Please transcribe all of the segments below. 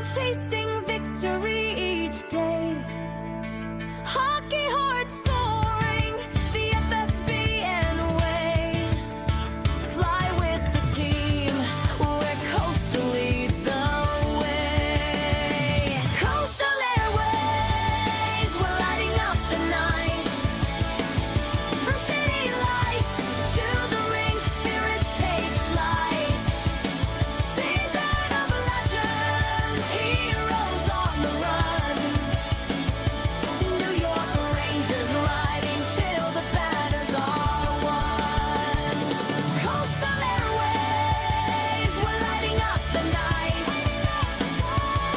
chasing victory each day. Hockey hearts soaring the FSBN way. Fly with the team where coastal leads the way. Coastal Airways, we're lighting up the night. From city lights to the rink, spirits take flight. Season of legends, heroes on the run. New York Rangers riding till the banners are won. Coastal Airways, we're lighting up the night.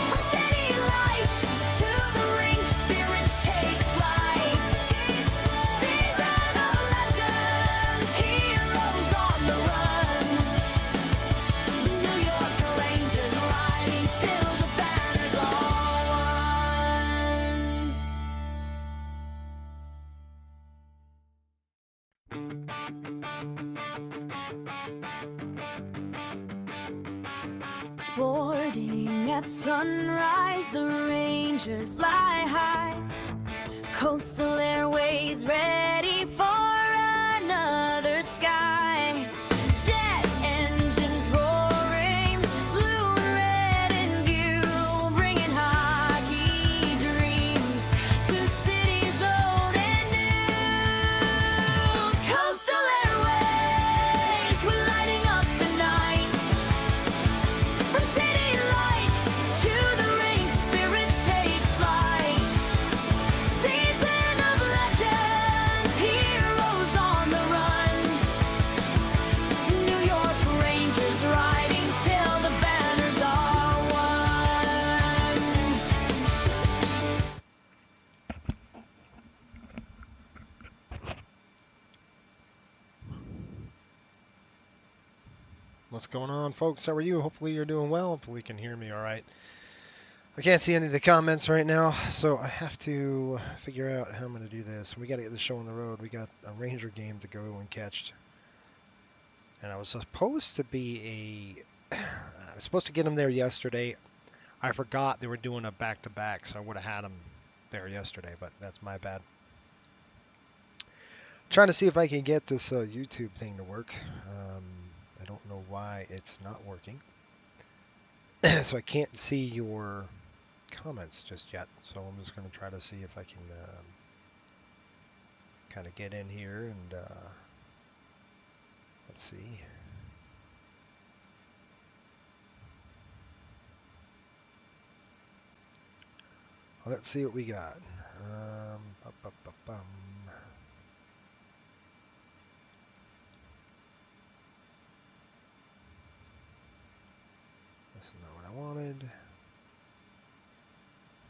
From city lights to the rink, spirits take flight. Season of legends, heroes on the run. New York Rangers riding till the banners are won. Boarding at sunrise, the Rangers fly high. Coastal Airways ready for another sky. Jet engines roaring, blue and red in view, bringing hockey dreams to cities old and new. Coastal Airways, we're lighting up the night. From city lights to the rink, spirits take flight. Season of legends, heroes on the run. New York Rangers riding till the banners are won. What's going on, folks? How are you? Hopefully you're doing well. Hopefully you can hear me all right. I can't see any of the comments right now, so I have to figure out how I'm going to do this. We got to get the show on the road. We got a Ranger game to go and catch. And I was supposed to be I was supposed to get them there yesterday. I forgot they were doing a back-to-back, so I would have had them there yesterday, but that's my bad. Trying to see if I can get this YouTube thing to work. I don't know why it's not working. So I can't see your comments just yet. So I'm just going to try to see if I can kind of get in here and let's see. Let's see what we got. That's not what I wanted.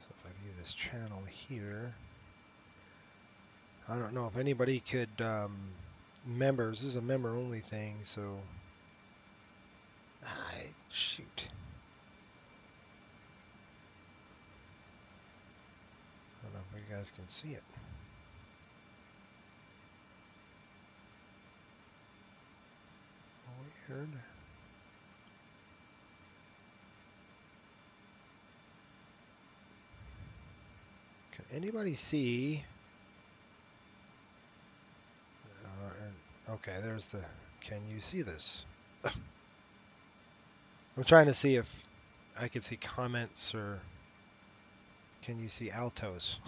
So if I view this channel here, I don't know if anybody could, members, this is a member only thing, so, shoot. I don't know if you guys can see it. Weird. Can anybody see? Okay, there's the, can you see this? I'm trying to see if I can see comments or can you see altos?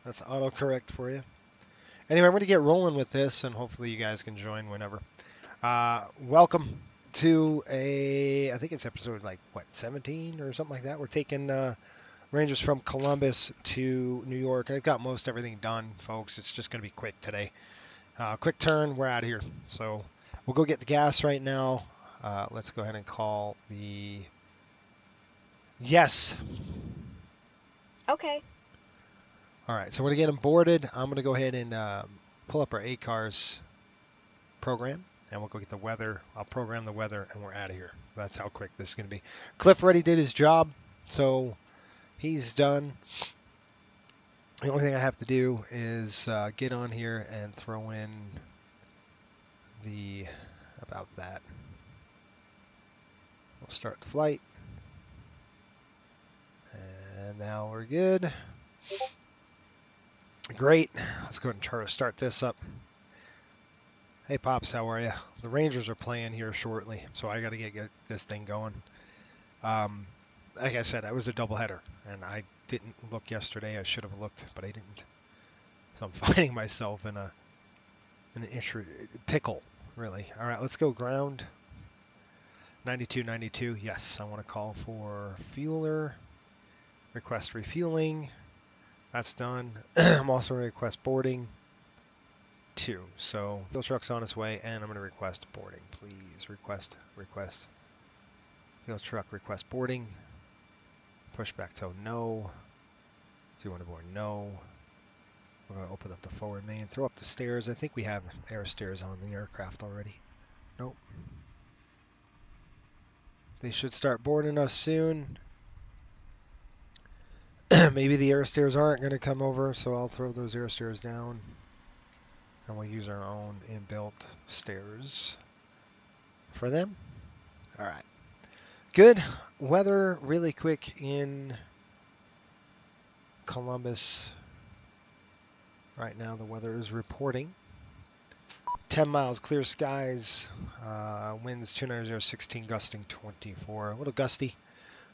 That's autocorrect for you. Anyway, I'm going to get rolling with this and hopefully you guys can join whenever. Welcome to I think it's episode like, what, 17 or something like that. We're taking Rangers from Columbus to New York. I've got most everything done, folks. It's just going to be quick today. Quick turn, we're out of here. So we'll go get the gas right now. Let's go ahead and call the... Yes. Okay. All right, so we're going to get them boarded. I'm going to go ahead and pull up our ACARS program, and we'll go get the weather. I'll program the weather, and we're out of here. That's how quick this is going to be. Cliff already did his job, so he's done. The only thing I have to do is get on here and throw in the, about that. We'll start the flight. And now we're good. Great. Let's go ahead and try to start this up. Hey, Pops, how are you? The Rangers are playing here shortly, so I got to get this thing going. Like I said, that was a doubleheader, and I didn't look yesterday. I should have looked, but I didn't. So I'm finding myself in an pickle, really. All right, let's go ground. 9292. Yes, I want to call for fueler. Request refueling. That's done. I'm also going to request boarding. 2. So fuel truck's on its way, and I'm going to request boarding. Please request. Fuel truck request boarding. Pushback tow, no. So you want to board, no. We're going to open up the forward main, throw up the stairs. I think we have air stairs on the aircraft already. Nope. They should start boarding us soon. Maybe the air stairs aren't going to come over, so I'll throw those air stairs down. And we'll use our own inbuilt stairs for them. All right. Good. Weather really quick in Columbus. Right now the weather is reporting 10 miles, clear skies, winds 290, 16, gusting 24. A little gusty.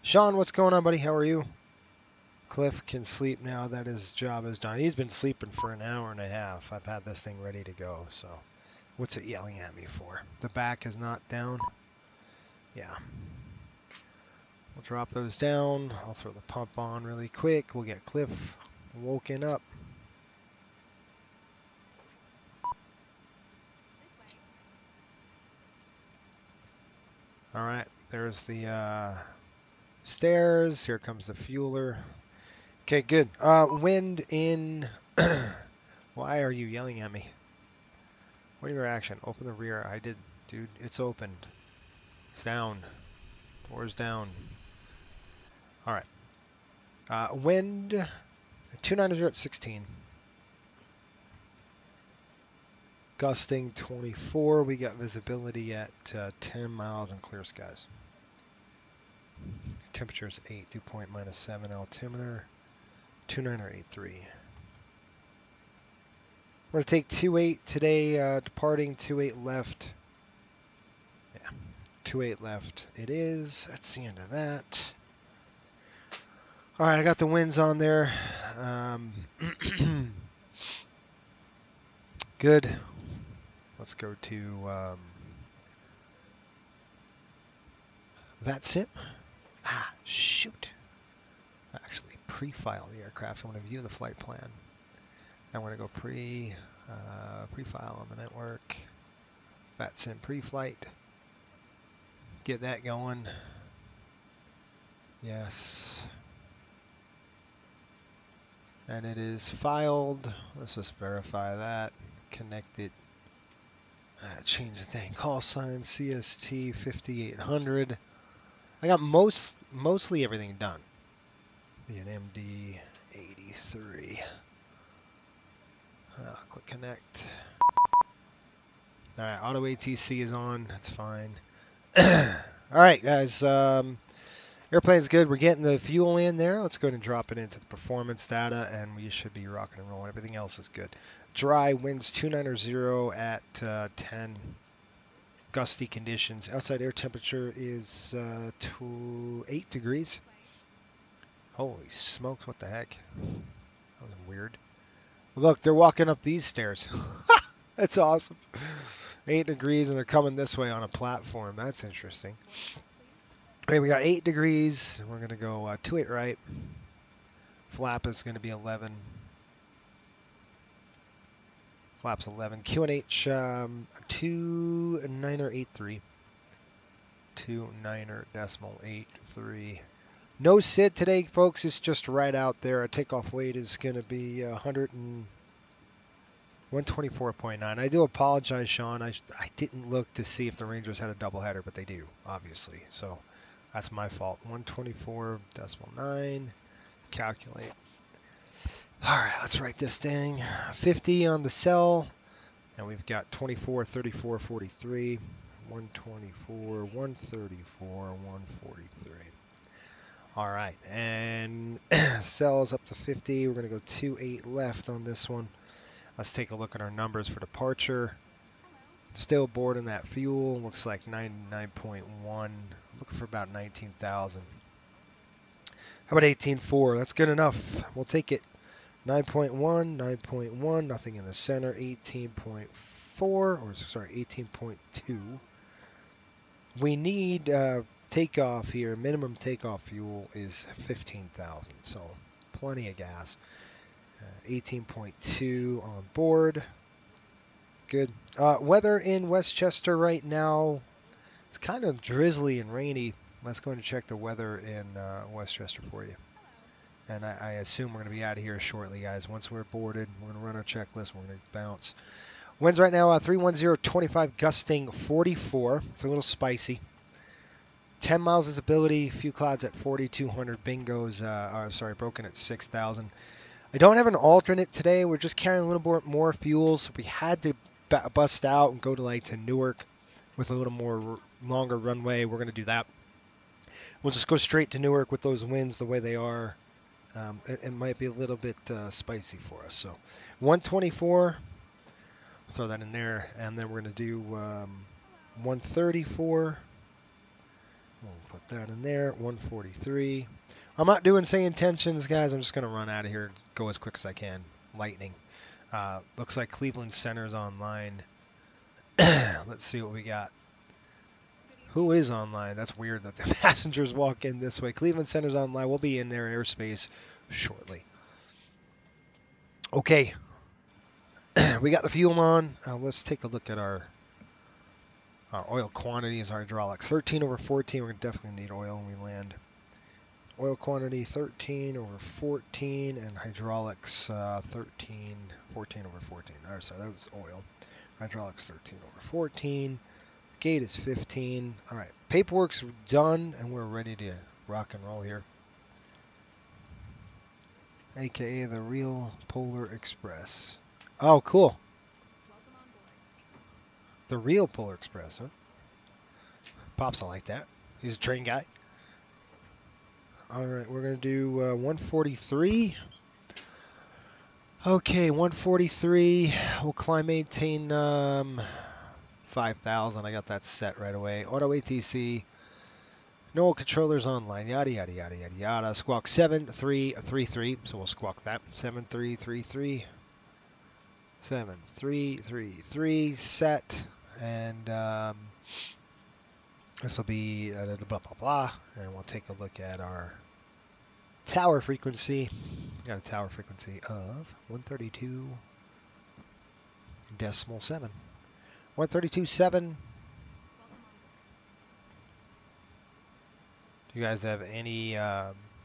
Sean, what's going on, buddy? How are you? Cliff can sleep now that his job is done. He's been sleeping for an hour and a half. I've had this thing ready to go, so what's it yelling at me for? The back is not down. Yeah. We'll drop those down. I'll throw the pump on really quick. We'll get Cliff woken up. All right, there's the stairs. Here comes the fueler. Okay, good. Wind in. Why are you yelling at me? What are your action? Open the rear. I did, dude. It's opened. It's down. Doors down. All right. Wind 290 at 16. Gusting 24. We got visibility at 10 miles and clear skies. Temperature is 8. Dew point -7. Altimeter 29083. We're going to take 28 today. Departing 28 left. Yeah, 28 left. It is. That's the end of that. All right, I got the winds on there. Good. Let's go to that's it. Ah, shoot. Actually, pre-file the aircraft. I want to view the flight plan. I want to go pre-file on the network. That's in pre-flight. Get that going. Yes. And it is filed. Let's just verify that. Connect it. Change the thing. Call sign CST 5800. I got mostly everything done. Be an MD-83. Click connect. All right, auto ATC is on. That's fine. All right, guys. Airplane's good. We're getting the fuel in there. Let's go ahead and drop it into the performance data, and we should be rocking and rolling. Everything else is good. Dry, winds 290 at 10. Gusty conditions. Outside air temperature is 8 degrees. Holy smokes, what the heck? That was weird. Look, they're walking up these stairs. That's awesome. 8 degrees, and they're coming this way on a platform. That's interesting. Okay, we got 8 degrees. We're going to go 28 right. Flap is going to be 11. Flap's 11. QNH 2983. 29.83. No SID today, folks. It's just right out there. Our takeoff weight is going to be 124.9. I do apologize, Sean. I didn't look to see if the Rangers had a doubleheader, but they do, obviously. So that's my fault. 124.9. Calculate. All right, let's write this thing. 50 on the cell, and we've got 24, 34, 43, 124, 134, 143. All right, and cells up to 50. We're going to go 2.8 left on this one. Let's take a look at our numbers for departure. Still boarding that fuel. Looks like 99.1. Looking for about 19,000. How about 18.4? That's good enough. We'll take it. 9.1, 9.1. Nothing in the center. 18.4, or sorry, 18.2. We need takeoff here. Minimum takeoff fuel is 15,000. So plenty of gas. 18.2 on board. Good. Weather in Westchester right now, it's kind of drizzly and rainy. Let's go and check the weather in Westchester for you. And I assume we're going to be out of here shortly, guys. Once we're boarded, we're going to run our checklist. We're going to bounce. Winds right now, 310-25, gusting 44. It's a little spicy. 10 miles visibility, few clouds at 4,200. Bingos, broken at 6,000. I don't have an alternate today. We're just carrying a little bit more fuel. So we had to bust out and go to Newark with a little more longer runway. We're going to do that. We'll just go straight to Newark with those winds the way they are. It might be a little bit spicy for us. So 124, throw that in there. And then we're going to do 134. We'll put that in there. 143. I'm not doing say intentions, guys. I'm just going to run out of here, go as quick as I can. Lightning. Looks like Cleveland Center's online. Let's see what we got. Who is online? That's weird that the passengers walk in this way. Cleveland Center's online. We'll be in their airspace shortly. Okay. We got the fuel on. Let's take a look at our oil quantities, our hydraulics. 13 over 14. We're going to definitely need oil when we land. Oil quantity 13 over 14, and hydraulics 14 over 14. Oh, sorry, that was oil. Hydraulics 13 over 14. Gate is 15. All right, paperwork's done, and we're ready to rock and roll here. AKA the real Polar Express. Oh, cool. The real Polar Express, huh? Pops, I like that. He's a train guy. All right, we're going to do 143. Okay, 143. We'll climb, maintain 5,000. I got that set right away. Auto ATC. No controllers online. Yada, yada, yada, yada, yada. Squawk 7333. So we'll squawk that. 7333. 7333. Set. And this will be blah, blah, blah. And we'll take a look at our tower frequency. Got a tower frequency of 132.7. 132.7. Do you guys have any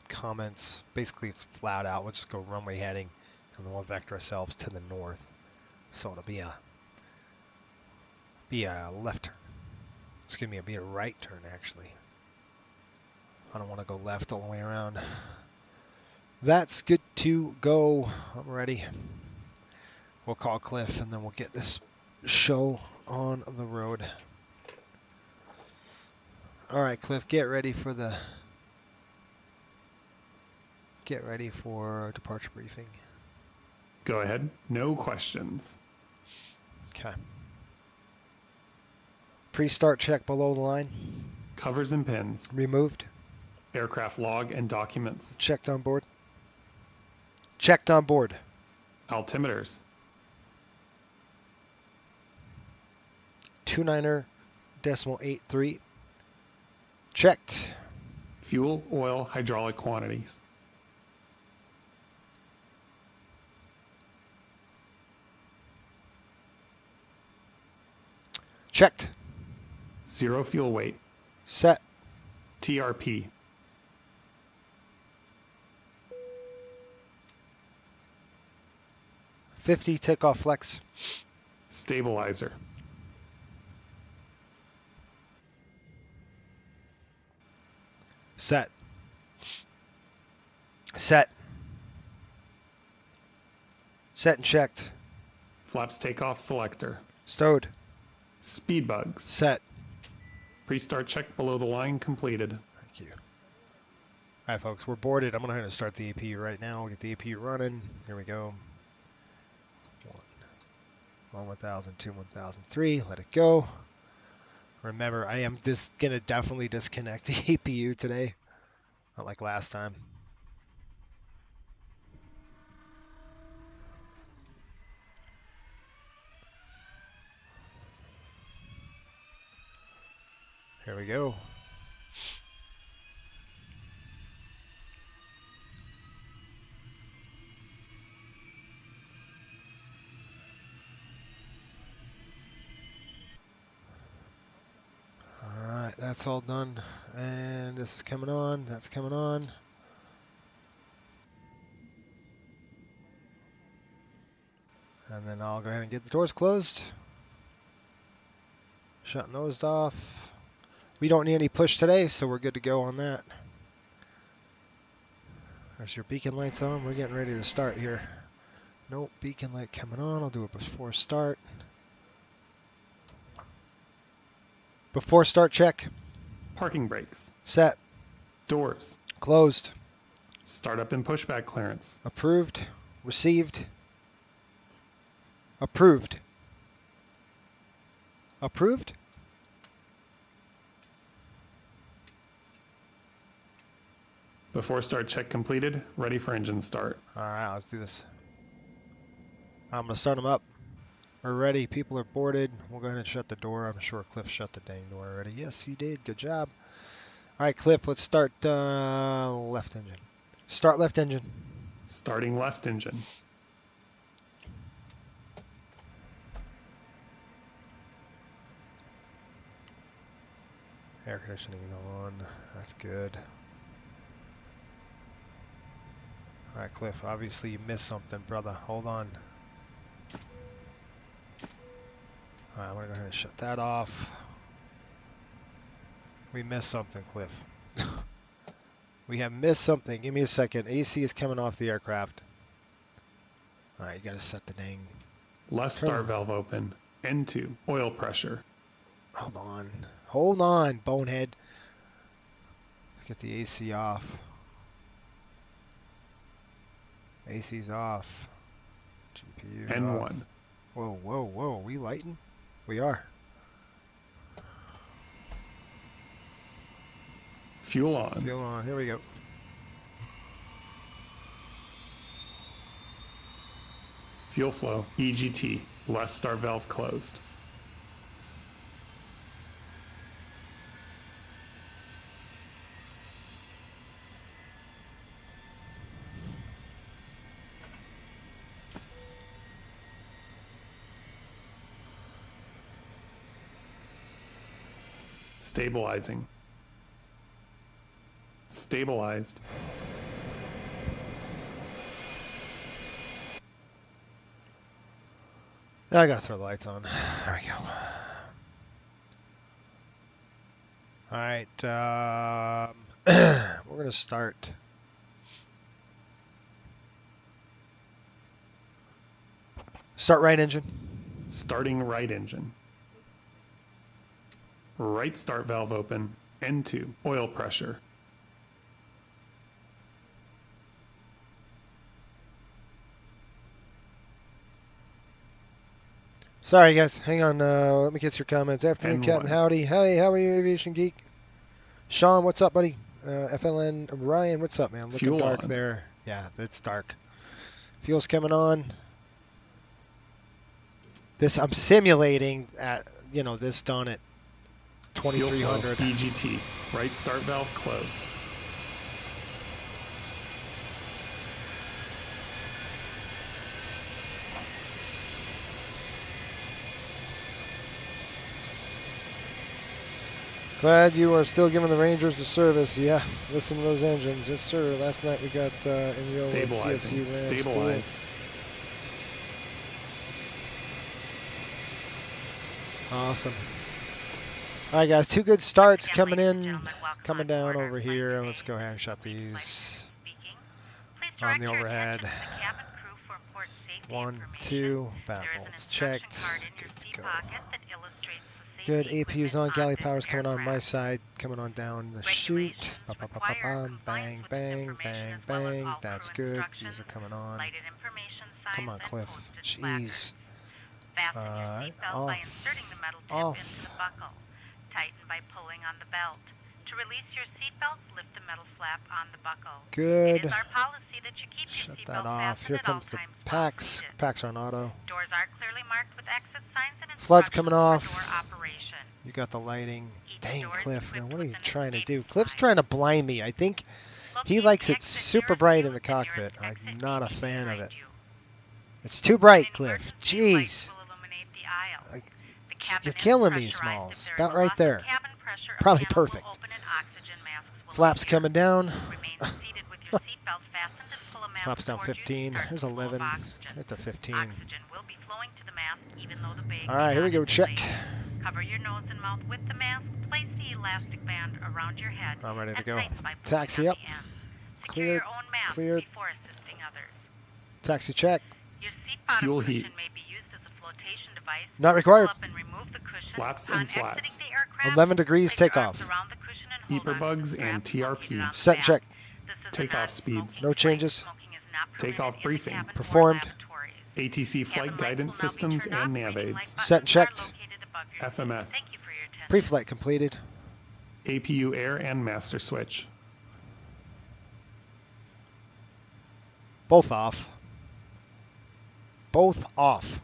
comments? Basically, it's flat out. We'll just go runway heading, and then we'll vector ourselves to the north. So it'll be a left turn. Excuse me, it'll be a right turn, actually. I don't want to go left all the way around. That's good to go. I'm ready. We'll call Cliff, and then we'll get this show on the road. All right, Cliff, get ready for departure briefing. Go ahead. No questions. Okay. Pre-start check below the line. Covers and pins. Removed. Aircraft log and documents. Checked on board. Checked on board. Altimeters. 29.83. Checked. Fuel, oil, hydraulic quantities. Checked. Zero fuel weight. Set. TRP. .50 takeoff flex. Stabilizer. Set. Set. Set and checked. Flaps takeoff selector. Stowed. Speed bugs. Set. Pre-start check below the line completed. Thank you. All right, folks, we're boarded. I'm going to start the AP right now. We'll get the AP running. Here we go. 1,000, 2, 1,003. Let it go. Remember, I am going to definitely disconnect the APU today. Not like last time. Here we go. Alright, that's all done. And this is coming on. That's coming on. And then I'll go ahead and get the doors closed. Shutting those off. We don't need any push today, so we're good to go on that. There's your beacon lights on. We're getting ready to start here. Nope, beacon light coming on. I'll do it before start. Before start check. Parking brakes. Set. Doors. Closed. Startup and pushback clearance. Approved. Received. Approved. Approved. Before start check completed, ready for engine start. Alright, let's do this. I'm going to start them up. We're ready. People are boarded. We'll go ahead and shut the door. I'm sure Cliff shut the dang door already. Yes, you did. Good job. Alright, Cliff, let's start left engine. Start left engine. Starting left engine. Air conditioning on. That's good. Alright, Cliff, obviously you missed something, brother. Hold on. Alright, I'm going to go ahead and shut that off. We missed something, Cliff. We have missed something. Give me a second. AC is coming off the aircraft. Alright, you got to set the dang... Left start valve open. N2. Oil pressure. Hold on. Hold on, bonehead. Get the AC off. AC's off. GPU N1. off. Whoa, whoa, whoa. We lighting? We are. Fuel on. Fuel on. Here we go. Fuel flow. EGT. Left start valve closed. Stabilizing. Stabilized. Now I gotta throw the lights on. There we go. Alright, we're gonna start. Start right engine. Starting right engine. Right start valve open. N2. Oil pressure. Sorry guys, hang on, let me get your comments. Afternoon, N1. Captain Howdy. Hey, how are you, Aviation Geek? Sean, what's up, buddy? FLN, Ryan, what's up, man? Looking Fuel dark on. there. Yeah, it's dark. Fuel's coming on. This, I'm simulating at, this done at Fuel flow. 2300. EGT. Right start valve closed. Glad you are still giving the Rangers the service. Yeah, listen to those engines. Yes, sir. Last night we got in the old Stabilizing. CSU Rams. Stabilized. Cool. Awesome. All right, guys. 2 good starts coming in, coming down over here. Let's go ahead and shut these on the overhead. 1, 2, baffles checked. Good to go. Good. APU's on. Galley power's coming on my side. Coming on down the chute. Bang, bang, bang, bang. That's good. These are coming on. Come on, Cliff. Jeez. Off. Off. Tighten by pulling on the belt. To release your seatbelt, lift the metal flap on the buckle. Good. It is our policy that you keep your Shut that seatbelt off. fastened Here at all comes the times while packs. seated. Packs are on auto. Doors are clearly marked with exit signs and Flood's instructions coming for off. door operation. You got the lighting. Each Dang, door is Cliff. Man, equipped what are you with an trying to escape do? Cliff's slide. trying to blind me. I think he Locate likes the it exit super nearest bright you, in the the cockpit. nearest I'm exit not a may be fan of behind it. you. It's too bright, An Cliff. emergency light Jeez. will illuminate the aisle. Like, The cabin you're is killing me, pressurized. Smalls. If there is About a right loss of there. cabin pressure, a Probably panel will perfect. open and oxygen masks will Flaps appear. coming down. Remain seated with your seatbelt fastened and pull a mask Flaps down towards you to 15. start There's the flow of 11. oxygen. Right to 15. Oxygen will be flowing to the mask even though the bag All may right, here we not go. Check. inflate. Cover your nose and mouth with the mask. Place the elastic band around your head I'm ready to and go. tighten by pulling Taxi on up. the end. Secure Cleared. your own mask Cleared. before assisting others. Taxi check. Your seat bottom Fuel cushion heat. may be used as a flotation device. Not required. Pull up and remove the cushion. Flaps Upon and slats. exiting the aircraft, 11 degrees place your arms takeoff. around the cushion and hold Beeper onto the bugs strap and located TRP. on the Set and back. check. This is a Takeoff non-smoking speeds. No flight. changes. Smoking is not Takeoff permitted in the briefing. cabin or Performed. lavatories. ATC flight Cabin guidance lights will now be systems turned and off. nav Reading light aids. Set and buttons are checked. located above your seat. FMS. Thank you for your attention. Pre-flight completed. APU air and master switch. Both off. Both off.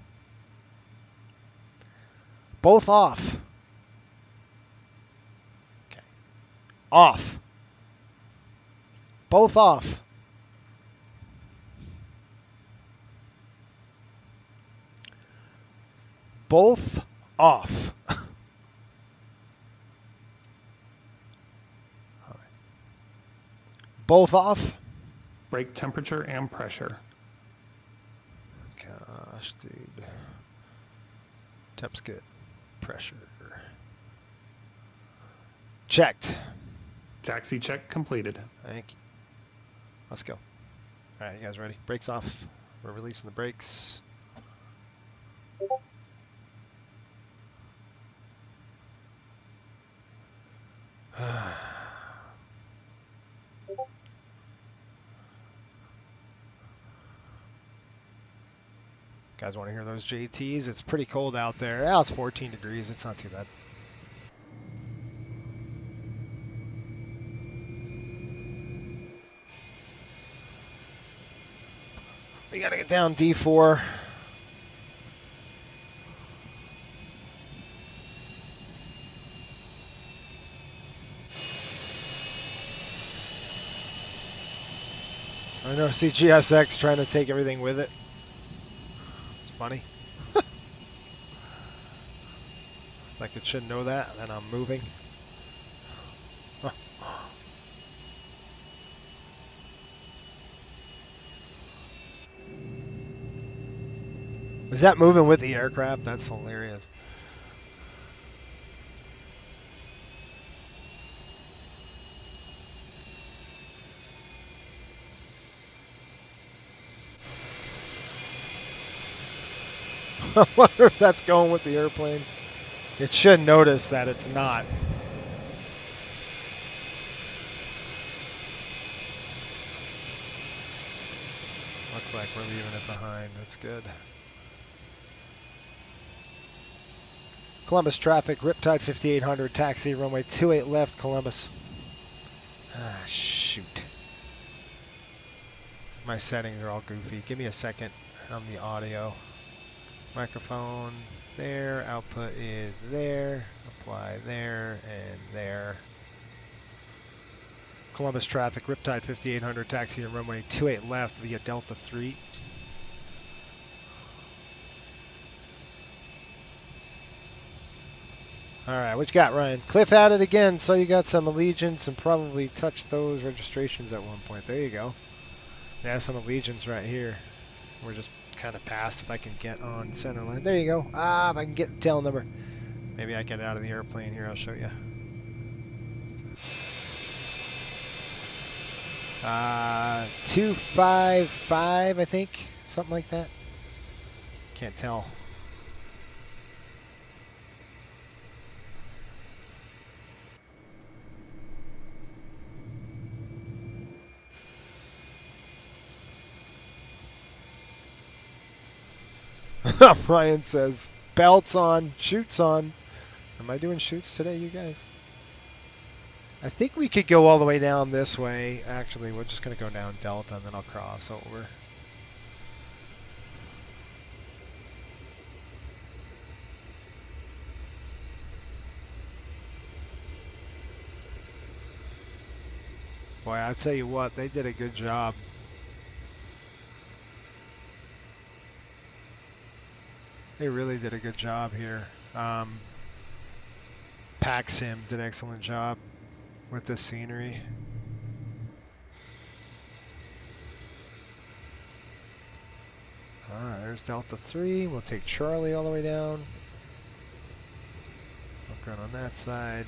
Both off. Okay. Off. Both off. Both off. Both off. Brake temperature and pressure. Gosh, dude. Temp's good. Pressure. Checked. Taxi check completed. Thank you. Let's go. All right, you guys ready? Brakes off. We're releasing the brakes. Guys want to hear those JTs? It's pretty cold out there. Oh, it's 14 degrees. It's not too bad. We got to get down D4. I know, see GSX trying to take everything with it. It's funny. It's like it should know that, and I'm moving. Is that moving with the aircraft? That's hilarious. I wonder if that's going with the airplane. It should notice that it's not. Looks like we're leaving it behind. That's good. Columbus traffic, Riptide 5800, taxi, runway 28 left, Columbus. Ah, shoot. My settings are all goofy. Give me a second on the audio. Microphone there, output is there, apply there, and there. Columbus traffic, Riptide 5800, taxi and runway 28 left via Delta 3. Alright, what you got, Ryan? Cliff at it again, so you got some allegiance and probably touched those registrations at one point. There you go. Yeah, some allegiance right here. We're just kind of past if I can get on center line. There you go. Ah, if I can get tail number. Maybe I get out of the airplane here. I'll show you. 255, I think. Something like that. Can't tell. Ryan says, belts on, shoots on. Am I doing shoots today, you guys? I think we could go all the way down this way. Actually, we're just going to go down Delta and then I'll cross over. Boy, I tell you what, they did a good job. They really did a good job here. Paxim did an excellent job with the scenery. There's Delta 3. We'll take Charlie all the way down. Look good on that side.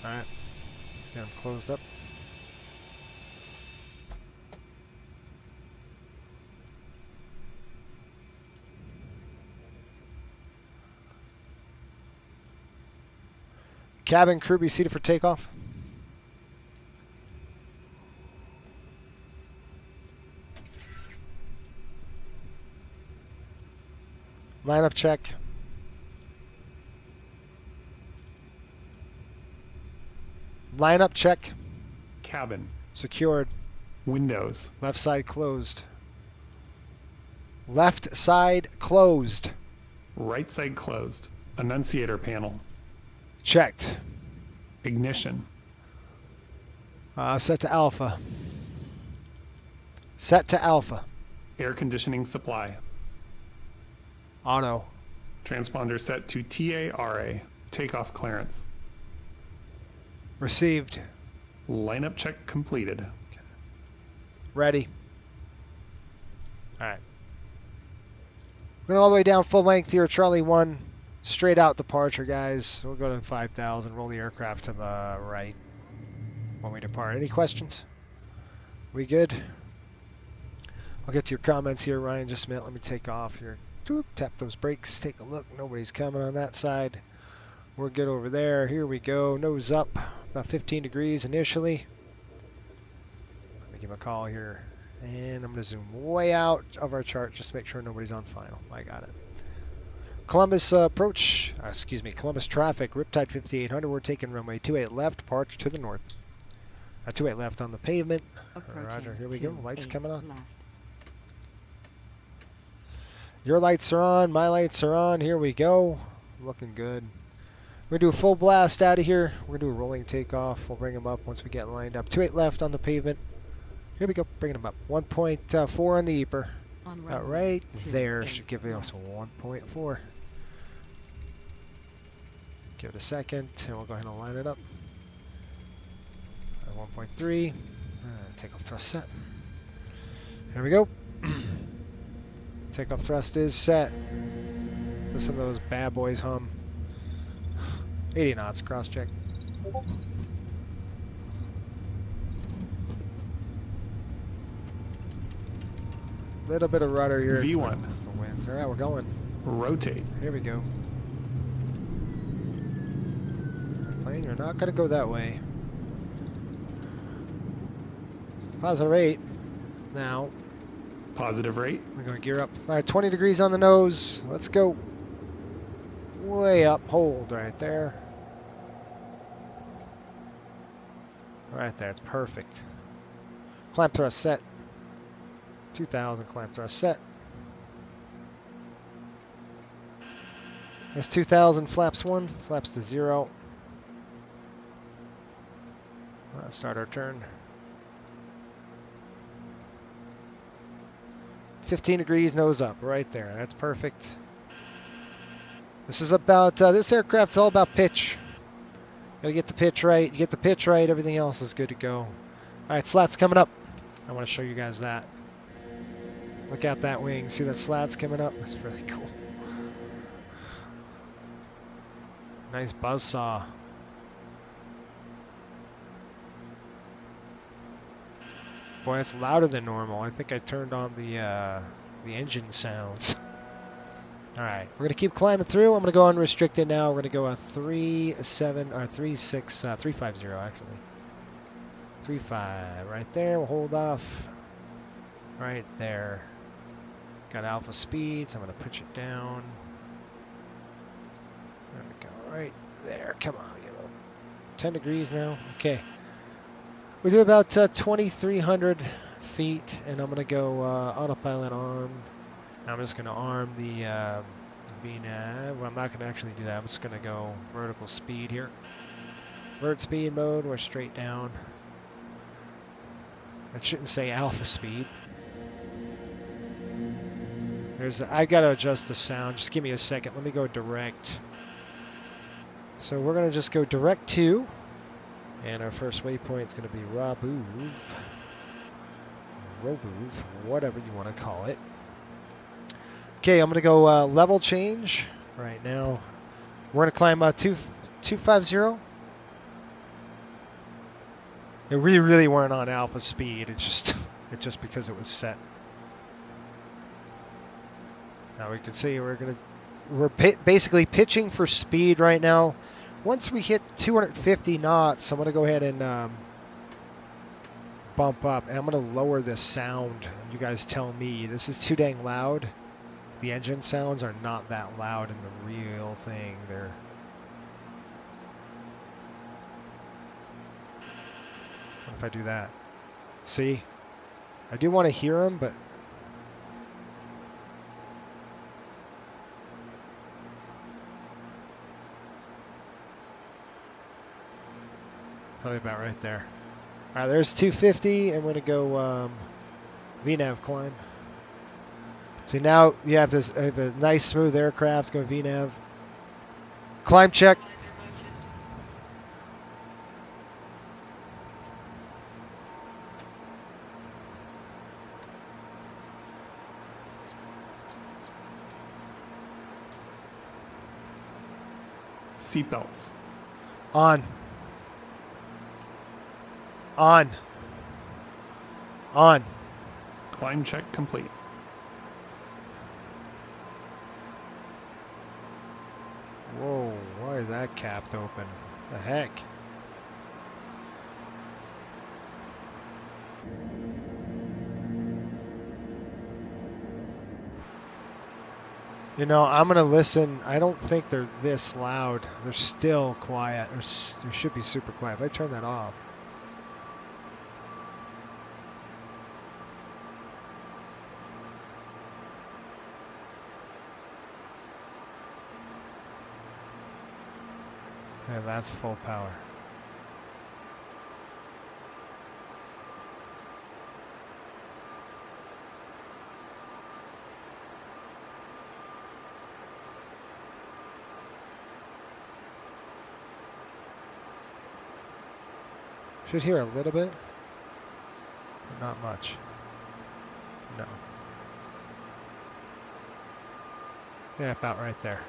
Alright, let's get them closed up. Cabin crew be seated for takeoff. Lineup check. Lineup check. Cabin. Secured. Windows. Left side closed. Left side closed. Right side closed. Annunciator panel. Checked. Ignition. Set to alpha. Set to alpha. Air conditioning supply. Auto. Transponder set to TARA. Takeoff clearance. Received. Lineup check completed. Ready. Alright. We're going all the way down full length here. Charlie 1. Straight out departure, guys. We'll go to 5,000. Roll the aircraft to the right when we depart. Any questions? We good? I'll get to your comments here, Ryan. Just a minute. Let me take off here. Tap those brakes. Take a look. Nobody's coming on that side. We're good over there. Here we go. Nose up. About 15 degrees initially. Let me give a call here. And I'm going to zoom way out of our chart just to make sure nobody's on final. I got it. Columbus approach. Columbus traffic. Riptide 5800. We're taking runway 28 left. Park to the north. 28 left on the pavement. Roger. Here we go. Lights coming on. Left. Your lights are on. My lights are on. Here we go. Looking good. We're going to do a full blast out of here. We're going to do a rolling takeoff. We'll bring them up once we get lined up. 28 left on the pavement. Here we go. Bringing them up. 1.4 on the EPR. Right there should give us a 1.4. Give it a second, and we'll go ahead and line it up. 1.3. Takeoff thrust set. Here we go. Takeoff thrust is set. Listen to those bad boys hum. 80 knots, cross check. Little bit of rudder here. V1. The winds. All right, we're going. Rotate. Here we go. Plane, you're not going to go that way. Positive 8. Now. Positive rate. We're going to gear up. All right, 20 degrees on the nose. Let's go. Way up. Hold right there. Right there. It's perfect. Clamp thrust set. 2,000 clamp thrust set. There's 2,000 flaps 1. Flaps to 0. Let's start our turn. 15 degrees, nose up, right there. That's perfect. This is about, this aircraft's all about pitch. Gotta get the pitch right. You get the pitch right, everything else is good to go. All right, slats coming up. I want to show you guys that. Look out that wing. See that slats coming up? That's really cool. Nice buzzsaw. Boy, it's louder than normal. I think I turned on the engine sounds. All right, we're gonna keep climbing through. I'm gonna go unrestricted now. We're gonna go 350 actually. 35 right there. We'll hold off right there. Got alpha speed, so I'm gonna pitch it down. There we go, right there. Come on, get up. 10 degrees now. Okay. We do about 2,300 feet, and I'm gonna go autopilot on. I'm just gonna arm the VNAV. Well, I'm not gonna actually do that. I'm just gonna go vertical speed here. Vert speed mode. We're straight down. It shouldn't say alpha speed. I gotta adjust the sound. Just give me a second. Let me go direct. So we're gonna just go direct to, and our first waypoint is gonna be Robuv, whatever you want to call it. Okay, I'm gonna go level change right now. We're gonna climb 250. We really weren't on alpha speed. It's just because it was set. Now we can see we're basically pitching for speed right now. Once we hit 250 knots, I'm gonna go ahead and bump up, and I'm gonna lower this sound. You guys tell me. This is too dang loud. The engine sounds are not that loud in the real thing. They're what if I do that? See? I do want to hear them, but probably about right there. All right, there's 250, and we're going to go VNAV climb. So now you have this a nice smooth aircraft going VNAV. Climb check. Seatbelts. On. On. On. Climb check complete. Whoa, why is that capped open? The heck? You know, I'm going to listen. I don't think they're this loud. They're still quiet. They should be super quiet. If I turn that off. Yeah, that's full power. Should hear a little bit, but not much. No. Yeah, about right there.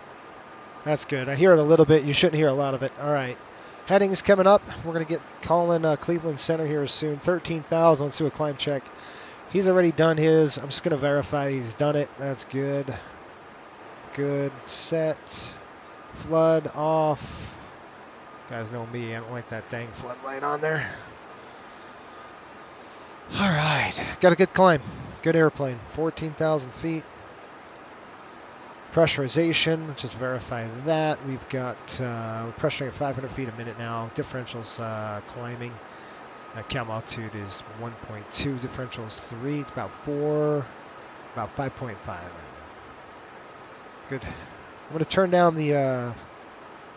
That's good. I hear it a little bit. You shouldn't hear a lot of it. All right. Headings coming up. We're going to get calling Cleveland Center here soon. 13,000. Let's do a climb check. He's already done his. I'm just going to verify he's done it. That's good. Good. Set. Flood off. You guys know me. I don't like that dang floodlight on there. All right. Got a good climb. Good airplane. 14,000 feet. Pressurization, let's just verify that. We've got we're pressuring at 500 feet a minute now. Differentials climbing. Cam altitude is 1.2. Differentials 3. It's about 4. About 5.5. Good. I'm going to turn down the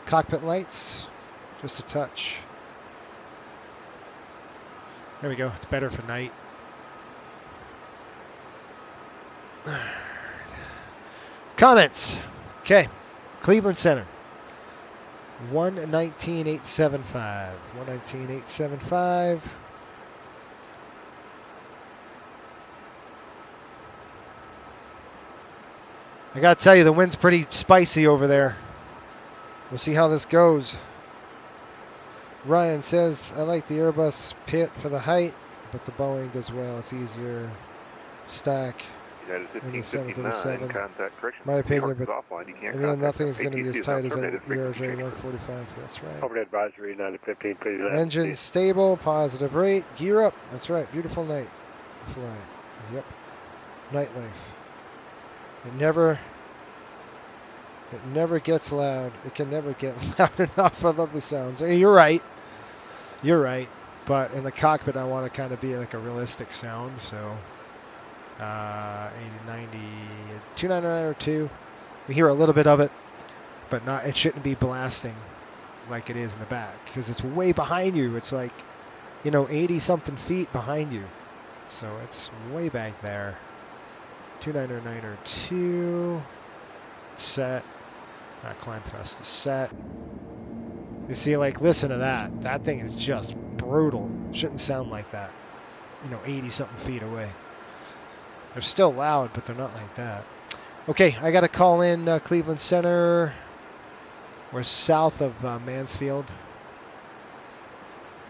cockpit lights just a touch. There we go. It's better for night. Comments. Okay. Cleveland Center. 119.875. 119.875. I gotta tell you, the wind's pretty spicy over there. We'll see how this goes. Ryan says, I like the Airbus pit for the height, but the Boeing does well. It's easier stack. United in the 1559, 737. contact correction. My opinion, York is but offline. You can't in the end, contact nothing is them. going to be ATC as is now tight as an terminated. Frequency ERJ change. 145. That's right. Overhead advisory, United 15, please land. Engine stable, positive rate, gear up. That's right. Beautiful night flight. Yep. Nightlife. It never gets loud. It can never get loud enough. I love the sounds. You're right. You're right. But in the cockpit, I want to kind of be like a realistic sound. So 80, 90, 2902. We hear a little bit of it, but not. It shouldn't be blasting like it is in the back because it's way behind you. It's like, 80 something feet behind you. So it's way back there. 290902. Set. Climb thrust is set. You see, like, listen to that. That thing is just brutal. Shouldn't sound like that. 80 something feet away. They're still loud, but they're not like that. Okay, I got to call in Cleveland Center. We're south of Mansfield.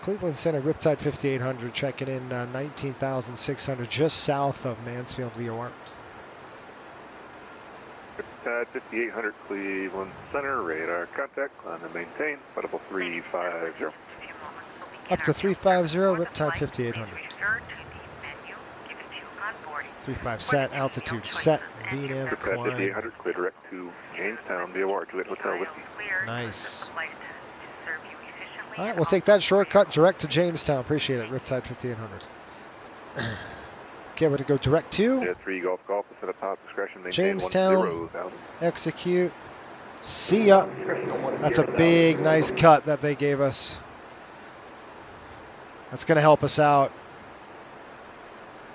Cleveland Center, Riptide 5800, checking in 19,600, just south of Mansfield, VOR. Riptide 5800, Cleveland Center, radar contact, climb and maintain, flight level 350. Up to 350, Riptide 5800. 35 set, altitude set, VNAV Riptide climb. 5800, clear direct to Jamestown, VOR, Juliet Hotel Whiskey. Nice. All right, we'll take that shortcut direct to Jamestown. Appreciate it, Riptide 5800. Okay, we're going to go direct to 3 Golf Golf, set up top discretion, maintain Jamestown. 10,000. Execute. See ya. That's a big, nice cut that they gave us. That's going to help us out.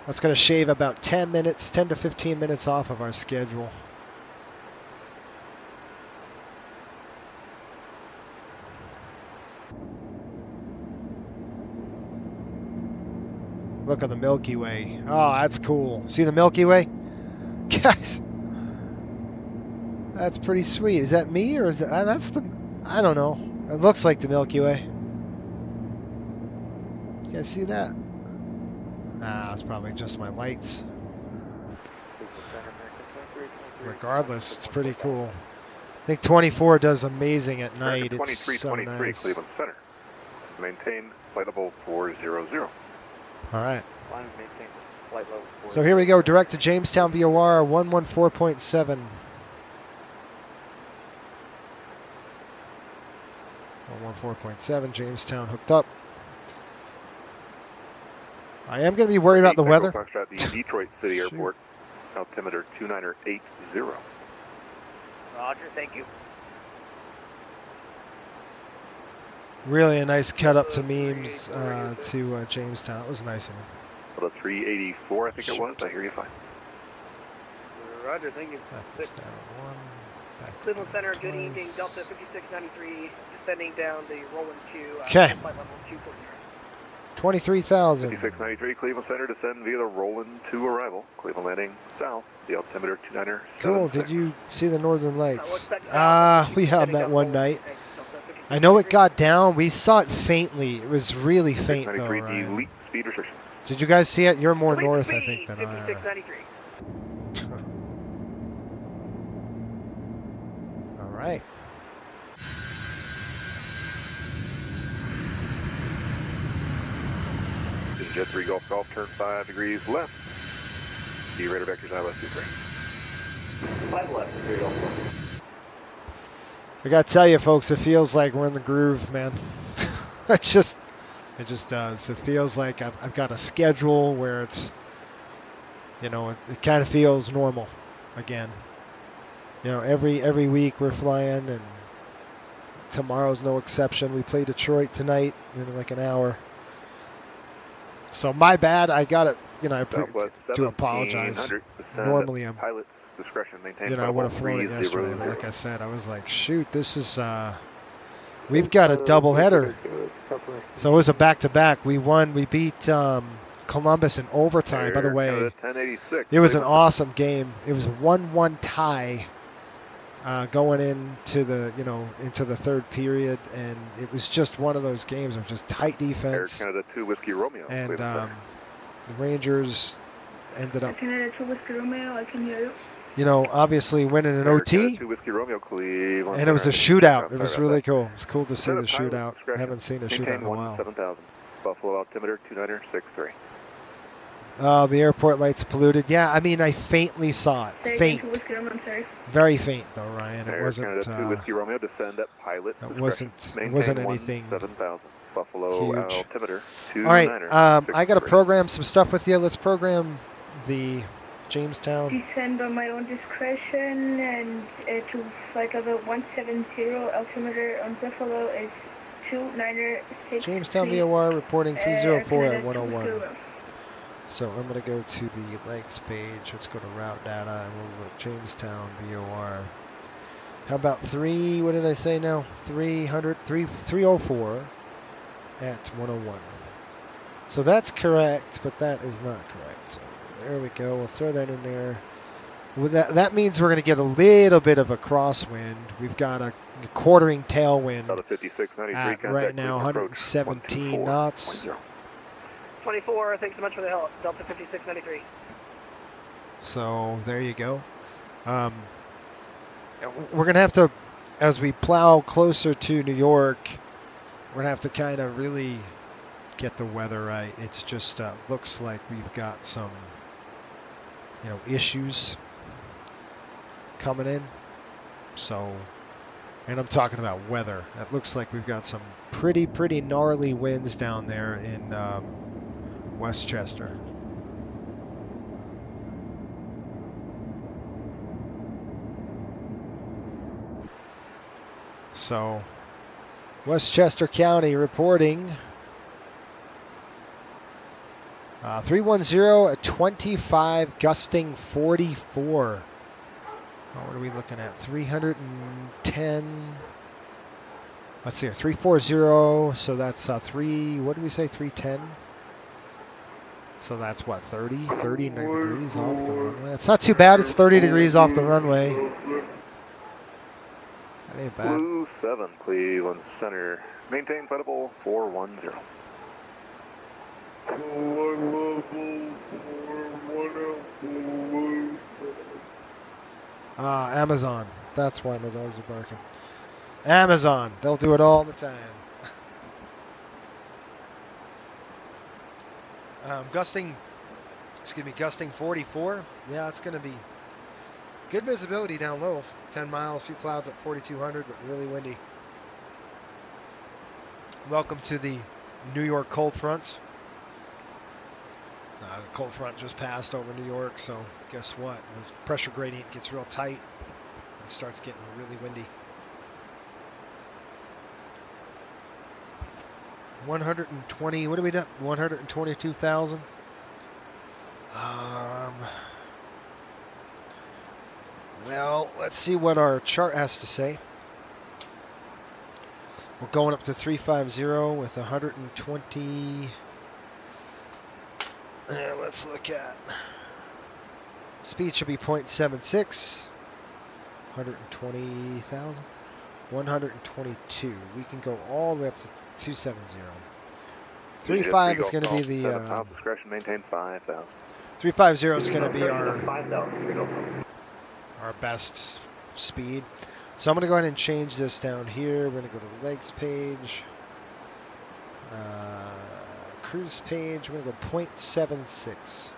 That's going to shave about 10 to 15 minutes off of our schedule. Look at the Milky Way. Oh, that's cool. See the Milky Way? Guys, that's pretty sweet. Is that me or is that, that's the, I don't know. It looks like the Milky Way. You guys see that? Ah, it's probably just my lights. Regardless, it's pretty cool. I think 24 does amazing at night. It's so nice. Cleveland Center. Maintain flight level 400. All right. So here we go, direct to Jamestown VOR 114.7. 114.7, Jamestown hooked up. I am going to be worried about the weather. The Detroit City Airport, altimeter 2980. Roger, thank you. Really a nice cut up to memes to Jamestown. It was nice of him. The 384, I think it was. I hear you fine. Roger, thank you. Back down one. Back Cleveland down Center, twice. good evening. Delta 5693, descending down the Roland 2. Okay. Flight level 240. 23,000. 5693, Cleveland Center, descend via the Roland 2 arrival. Cleveland landing south, the altimeter 29er. Cool. Did you see the Northern Lights? expect We had that one night. I know it got down. We saw it faintly. It was really faint though. 693, Ryan. elite speed restriction. Did you guys see it? You're more Elite north, I speed, think, than I am. 5693. All right. This is Jet 3 Golf Golf, turn 5 degrees left. The radar vectors I left 23. 5 left, 3 Golf. I gotta tell you, folks, it feels like we're in the groove, man. it just does. It feels like I've got a schedule where it's, it kind of feels normal again. Every week we're flying, and tomorrow's no exception. We play Detroit tonight in like an hour. So my bad. I got it. I to apologize. Normally I'm. Pilot discretion, maintain I would have flown it 300. yesterday, but like I said, I was like, shoot, this is, we've got a double header. So it was a back-to-back. We beat Columbus in overtime. By the way, 1086. it was an awesome game. It was a 1-1 tie going into the third period, and it was just one of those games of just tight Air defense. Canada 2 Whiskey Romeo. And Cleveland Center. the Rangers ended up, Canada 2 Whiskey Romeo, I can hear you. you know, obviously winning an American OT. 2 Whiskey Romeo, Cleveland And it was a Center. shootout. It was Sorry about really that. cool. It was cool to see Set the of pilot's shootout. I discretion. haven't seen a shootout Maintain in a while. 7000. Buffalo altimeter 2963. The airport lights polluted. Yeah, I mean, I faintly saw it. Say again, 2 Faint. Whiskey Romeo, I'm sorry. Very faint, though, Ryan. It Air wasn't. Canada 2 Whiskey Romeo, descend at pilot It discretion. wasn't. It wasn't Maintain anything 7000. Buffalo huge. altimeter All right. 2963. I got to program some stuff with you. Let's program the Jamestown. Descend on my own discretion and to flight level 170, altimeter on Buffalo is 2963. Jamestown VOR reporting 304 at 101. Romeo. So I'm going to go to the legs page. Let's go to route data and we'll look Jamestown VOR. How about what did I say now? 304 at 101. So that's correct, but that is not correct. So there we go. We'll throw that in there. With that means we're going to get a little bit of a crosswind. We've got a quartering tailwind Delta 5693, at right now 117 knots. 24, thanks so much for the help. Delta 5693. So there you go. We're going to have to, as we plow closer to New York, we're going to have to kind of really get the weather right. It's just looks like we've got some, issues coming in. So, and I'm talking about weather. It looks like we've got some pretty gnarly winds down there in Westchester. So, Westchester County reporting 310 at 25, gusting 44. What are we looking at? 310. Let's see here. 340. So that's what did we say? 310. So that's what, 30 degrees off the runway. It's not too bad. It's 30 degrees off the runway. That ain't bad. Blue 7, Cleveland Center. Maintain flight level 410. Amazon. That's why my dogs are barking. Amazon. They'll do it all the time. Gusting 44. Yeah, it's going to be good visibility down low. 10 miles, few clouds at 4,200, but really windy. Welcome to the New York cold fronts. The cold front just passed over New York, so guess what? The pressure gradient gets real tight and starts getting really windy. 120, what do we do? 122,000. Well, let's see what our chart has to say. We're going up to 350 with 120. Let's look at speed should be 0.76. 120,000. 122. We can go all the way up to 270. 35 is going to be the discretion, maintain 5,000. 350 is going to be our best speed. So I'm going to go ahead and change this down here. We're going to go to the legs page. Cruise page. We're going to go 0.76.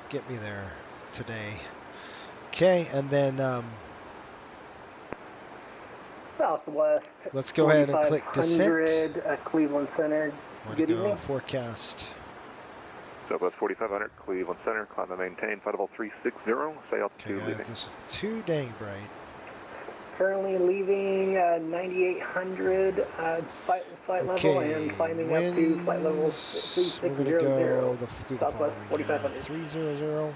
Get me there today. Okay, and then Southwest. let's go ahead and click descent. At Cleveland Center. Good evening. Forecast. Southwest 4500, Cleveland Center, climb and maintain, flight level 360, say altitude Okay, leaving. guys, this is too dang bright. Currently leaving 9,800 flight level and climbing up to flight level We're going to go through the Southwest following. 4500. 300.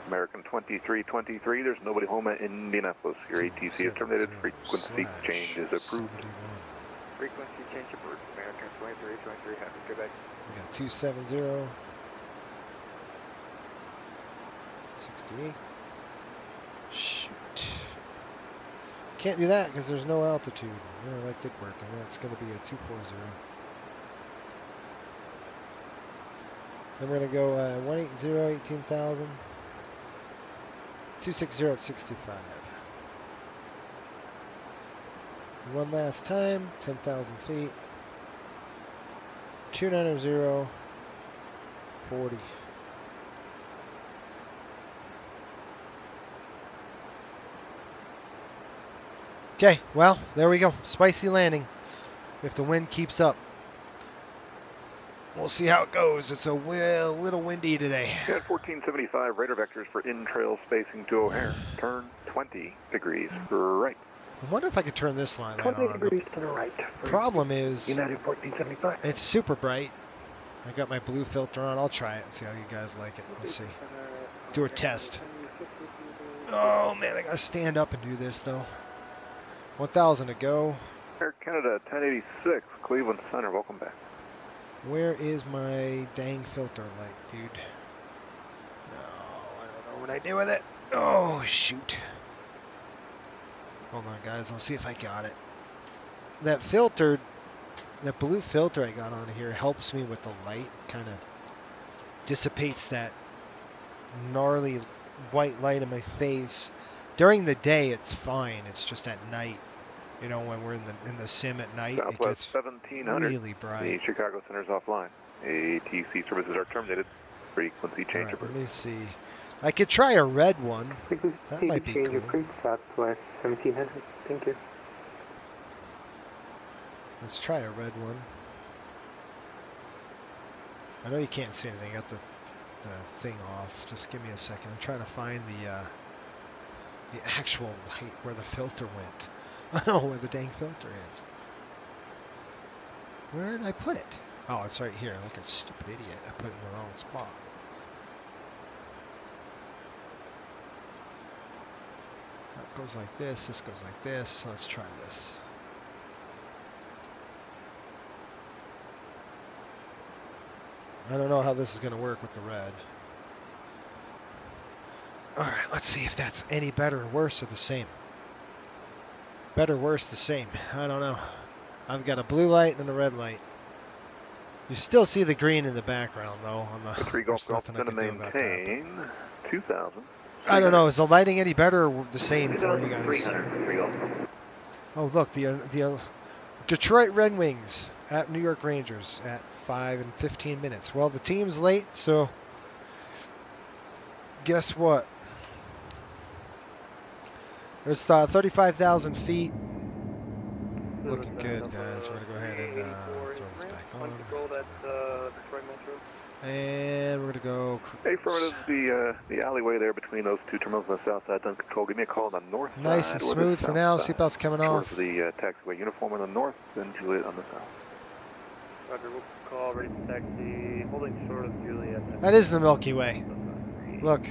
American 2323, there's nobody home at Indianapolis. Your ATC is terminated, frequency change is approved. 71. Frequency change approved. American 2323, happy to go back. We got 270. 68. Shoot. Can't do that because there's no altitude. Yeah, that did work, and that's going to be a 240. Then we're going to go 180, 18,000. 260 at 65. One last time, 10,000 feet. 290, 40. Okay, well, there we go. Spicy landing. If the wind keeps up. We'll see how it goes. It's a little windy today. At 1475, radar vectors for in-trail spacing to O'Hare. Turn 20 degrees right. I wonder if I could turn this line 20 on. degrees to the right. Problem is, United 1475. it's super bright. I got my blue filter on. I'll try it and see how you guys like it. Let's see. Do a test. Oh, man, I got to stand up and do this, though. 1,000 to go. Air Canada 1086, Cleveland Center. Welcome back. Where is my dang filter light, dude? No, I don't know what I do with it. Oh, shoot. Hold on, guys. I'll see if I got it. That filter, that blue filter I got on here helps me with the light. Kind of dissipates that gnarly white light in my face. During the day, it's fine. It's just at night. You know, when we're in the sim at night, it gets 1700. really bright. The Chicago Center's offline. ATC services are terminated. Frequency change. Right, let me see. I could try a red one. That might be change cool. of route, Southwest 1700. Thank you. Let's try a red one. I know you can't see anything. I got the thing off. Just give me a second. I'm trying to find the actual light where the filter went. I don't know where the dang filter is. Where did I put it? Oh, it's right here. Like a stupid idiot. I put it in the wrong spot. That goes like this. This goes like this. Let's try this. I don't know how this is going to work with the red. All right, let's see if that's any better or worse or the same. Better, worse, the same. I don't know. I've got a blue light and a red light. You still see the green in the background, though. On the 3 Golf Golf going to maintain 2,000. I don't know. Is the lighting any better or the same for you guys? Oh, look, the Detroit Red Wings at New York Rangers at 5 and 15 minutes. Well, the team's late, so guess what? There's 35,000 feet. Looking good, guys. We're going to go ahead and throw this back on. And we're going to go... Hey, affirmative, the alleyway there between those two terminals on the south side, done control. Give me a call on the north side. Nice and smooth for now. Seatbelt's coming off. The taxiway uniform on the north, then Juliet on the south. Roger, we'll call ready for taxi, holding short of Juliet. That is the Milky Way. Look.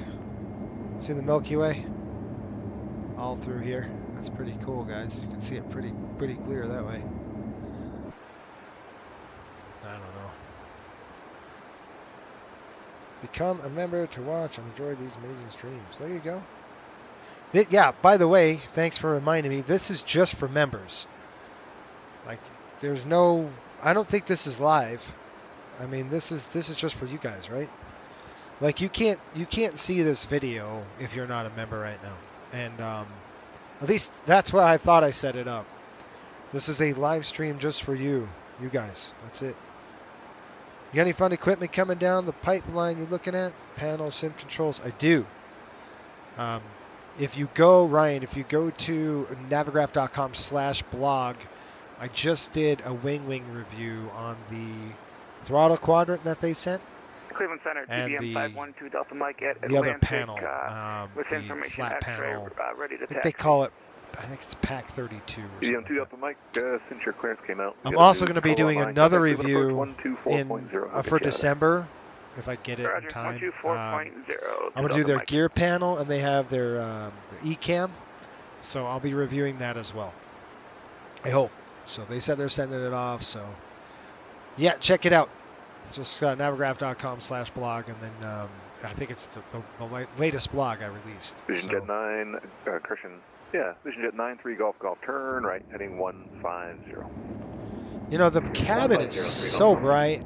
See the Milky Way? All through here. That's pretty cool, guys. You can see it pretty clear that way. I don't know. Become a member to watch and enjoy these amazing streams. There you go. Yeah, by the way, thanks for reminding me. This is just for members. Like, there's no... I don't think this is live. I mean, this is just for you guys, right? Like, you can't see this video if you're not a member right now. And at least that's why I thought I set it up. This is a live stream just for you guys. That's it. You got any fun equipment coming down the pipeline you're looking at? Panels, sim controls? I do. If you go to navigraph.com/blog, I just did a wing review on the throttle quadrant that they sent. Cleveland Center, TBM 512 Delta Mike at the other panel, with the information flat X-ray, panel. ready to I think they call it, I think it's Pack 32 or something. TBM 2 Delta Mike, since your clearance came out. I'm also going to be doing another review for December, if I get it in time. I'm going to do their gear panel, and they have their eCam, so I'll be reviewing that as well. I hope. So they said they're sending it off, so yeah, check it out. Just navigraph.com/blog, and then I think it's the latest blog I released. Vision Jet 9, Christian. Yeah, Vision Jet 9-3 Golf, turn right, heading 150. You know, the cabin is so bright.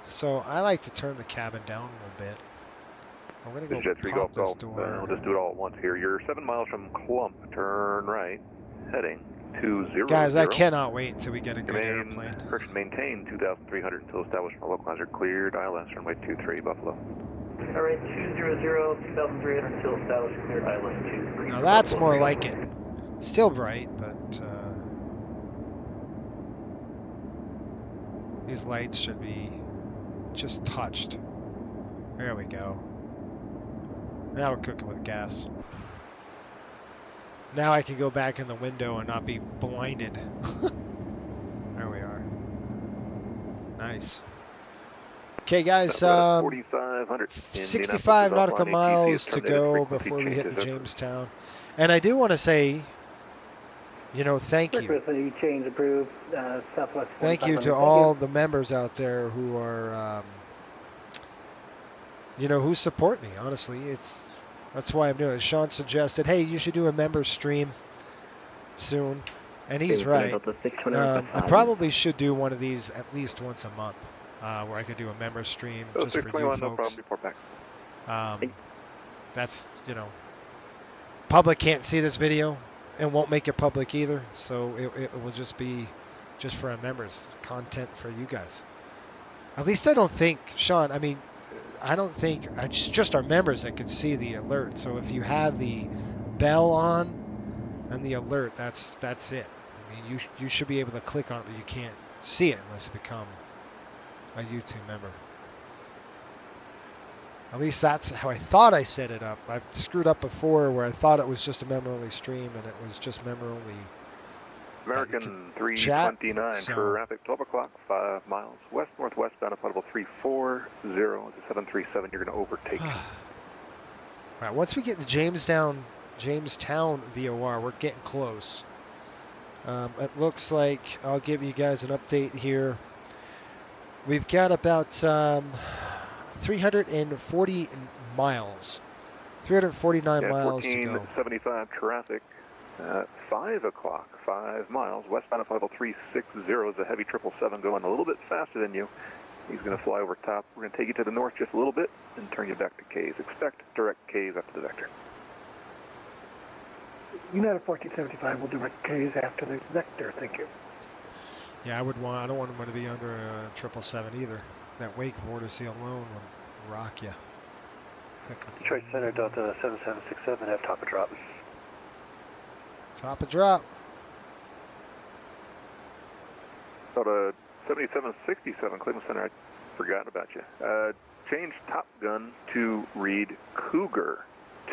So I like to turn the cabin down a little bit. I'm gonna This go is Jet 3 pop Golf this Golf. door. We'll just do it all at once here. You're 7 miles from Clump. Turn right. Heading 200. Guys, I cannot wait until we get a good Remain, airplane. correction, maintain 2,300 until established from localizer cleared. ILS runway 23 Buffalo. All right, 200, 2,300 until established clear ILS 23. Now that's more like it. Still bright, but these lights should be just touched. There we go. Now we're cooking with gas. Now I can go back in the window and not be blinded. There we are. Nice. Okay, guys, 65 nautical miles to go before we hit the Jamestown. And I do want to say, you know, thank you. Frequency change approved, Southwest. Thank you to all the members out there who are, you know, who support me. Honestly, that's why I'm doing it. Sean suggested, hey, you should do a member stream soon, and he's right. I probably should do one of these at least once a month, where I could do a member stream just for you folks. No problem. Report back. That's, you know, public can't see this video and won't make it public either, so it will just be just for our members, content for you guys. At least I don't think, Sean, I mean, I don't think it's just our members that can see the alert. So if you have the bell on and the alert, that's it. I mean, you should be able to click on it, but you can't see it unless you become a YouTube member. At least that's how I thought I set it up. I've screwed up before where I thought it was just a member-only stream and it was just member-only. American 329, so. traffic 12 o'clock, 5 miles west-northwest, bound up audible 340. It's a 737 you're going to overtake. All right, once we get to Jamestown VOR, we're getting close. It looks like, I'll give you guys an update here. We've got about 340 miles, 349 miles to go. 1475 traffic. 5 o'clock, 5 miles, westbound of level 360 is a heavy 777 going a little bit faster than you. He's going to fly over top. We're going to take you to the north just a little bit and turn you back to K's. Expect direct K's after the vector. United 1475 will direct K's after the vector, thank you. Yeah, I don't want him to be under a 777 either. That wake vortice alone will rock you. Detroit Center, Delta 7767, have top of drop. Top of drop. So to 7767, Cleveland Center, I'd forgotten about you. Change Top Gun to read Cougar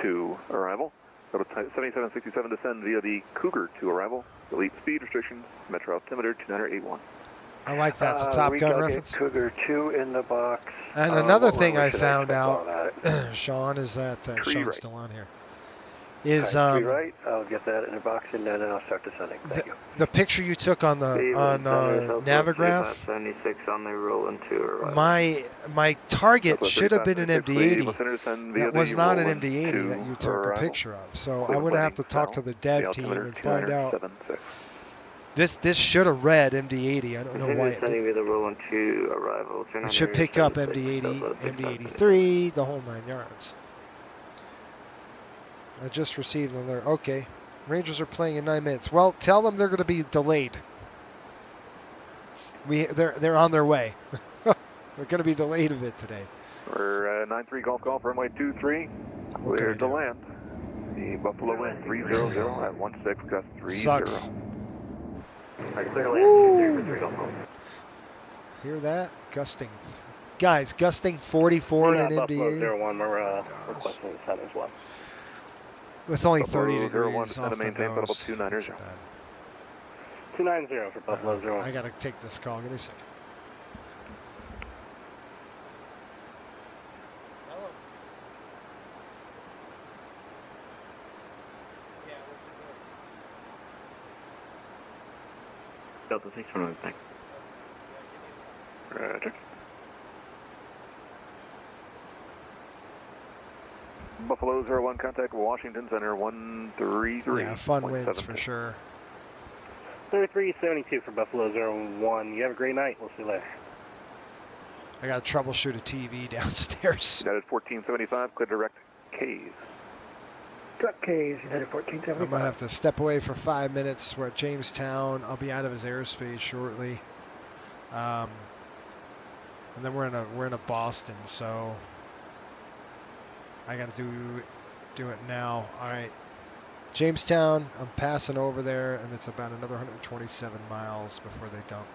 to arrival. Go to 7767, descend via the Cougar to arrival. Delete speed restrictions, metro altimeter 2981. I like that. It's a Top Gun reference. Cougar 2 in the box. And another thing I found out, Sean, is that Sean's still on here. Is right. I'll get that in the box and then I'll start descending. Thank you. The picture you took on the Navigraph. 76 on the rolling 2. My target should have been an MD-80. That was not an MD-80 that you took a picture of. So I would have to talk to the dev team and find out. This should have read MD-80. I don't know why. It should pick up MD-80, MD-83, the whole 9 yards. I just received an alert. Okay. Rangers are playing in 9 minutes. Well, tell them they're going to be delayed. They're on their way. They're going to be delayed a bit today. We're 93 Golf Golf, runway 23. Cleared to land. The Buffalo wind 300 at 16, gust 30. Sucks. Clear land, 3 Golf Golf. Hear that? Gusting. Guys, gusting 44 in an MD-80. Buffalo 01, we're requesting the sun as well. It's only Buffalo 30 degrees 01, off the maintain nose. 290. 290 for Buffalo 01. I got to take this call. Give me a second. Hello. Yeah, what's it doing? Delta 6 thanks. Roger. Buffalo 01, contact Washington Center 133. Yeah, fun wins for sure. 3372 for Buffalo 01. You have a great night. We'll see you later. I got to troubleshoot a TV downstairs. United 1475, clear direct K's. Direct K's, United I 1475. might have to step away for 5 minutes. We're at Jamestown. I'll be out of his airspace shortly. And then we're in a Boston, so I got to do it now. All right, Jamestown. I'm passing over there, and it's about another 127 miles before they dump.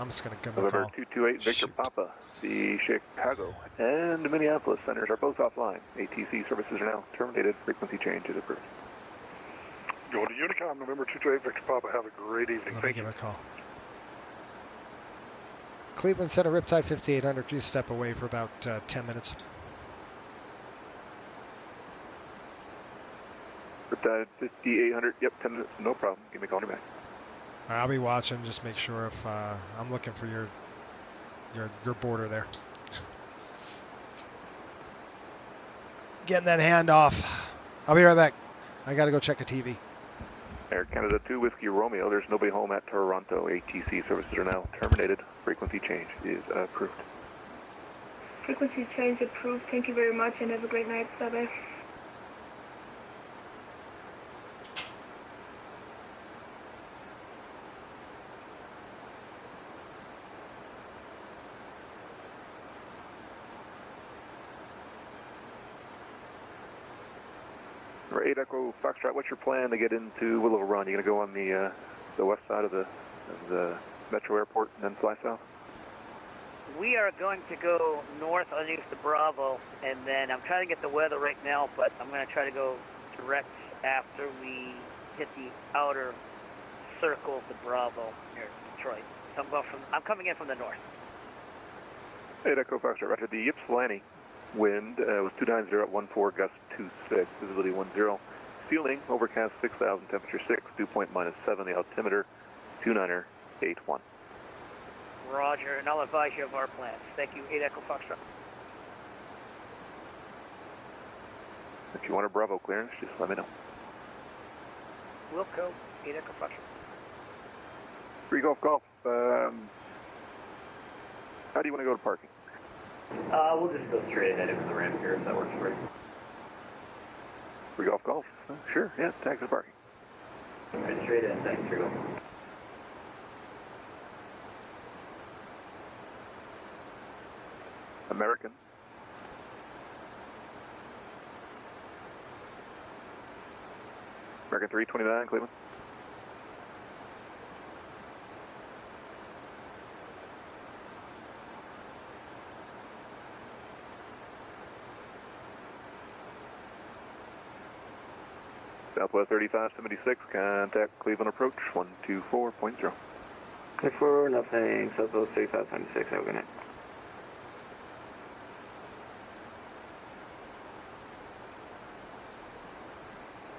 I'm just gonna give them a November call. 228, Victor Shoot. Papa. The Chicago and Minneapolis centers are both offline. ATC services are now terminated. Frequency change is approved. Go to Unicom, November 228, Victor Papa. Have a great evening. Let me Thank give you. a call. Cleveland Center, Riptide 5800. Please step away for about 10 minutes. Riptide 5800, yep, 10 minutes, no problem. Give me a call back. All right, I'll be watching. Just make sure if I'm looking for your border there. Getting that hand off. I'll be right back. I got to go check a TV. Air Canada 2 Whiskey Romeo, there's nobody home at Toronto. ATC services are now terminated. Frequency change is approved. Frequency change approved. Thank you very much and have a great night. Bye-bye. For 8 Echo Foxtrot, what's your plan to get into Willow Run? You going to go on the west side of the Metro Airport and then fly south? We are going to go north underneath the Bravo, and then I'm trying to get the weather right now, but I'm going to try to go direct after we hit the outer circle of the Bravo near Detroit. So I'm coming in from the north. 8 Echo Foxtrot, roger. The Ypsilanti wind was 290 at 14, gust 26, visibility 10. Ceiling, overcast 6,000, temperature 6, dew point -7, the altimeter 2981. Roger, and I'll advise you of our plans. Thank you, 8 Echo Foxtrot. If you want a Bravo clearance, just let me know. Wilco, 8 Echo Foxtrot. 3 Golf Golf, how do you want to go to parking? We'll just go straight ahead into the ramp here if that works for you. 3 Golf Golf, sure, yeah, taxi parking. Right, straight in, thanks, 3 Golf. American. American 329, Cleveland. Southwest 3576, contact Cleveland approach 124.0. Clear for nothing, Southwest 3576, have a good night.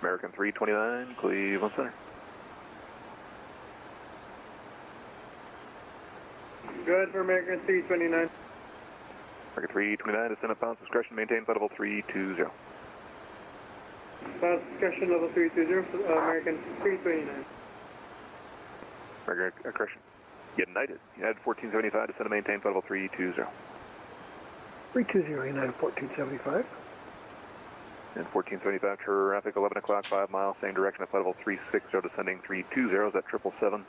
American 329, Cleveland Center. Good for American 329. American 329, descend at pounds discretion, maintain flight level 320. Discussion level 320, American 329. American aggression. United 1475, descend and maintain flight level 320. 320, United 1475. And 1475, traffic 11 o'clock, 5 miles, same direction at flight level 360, descending 320, is at 777.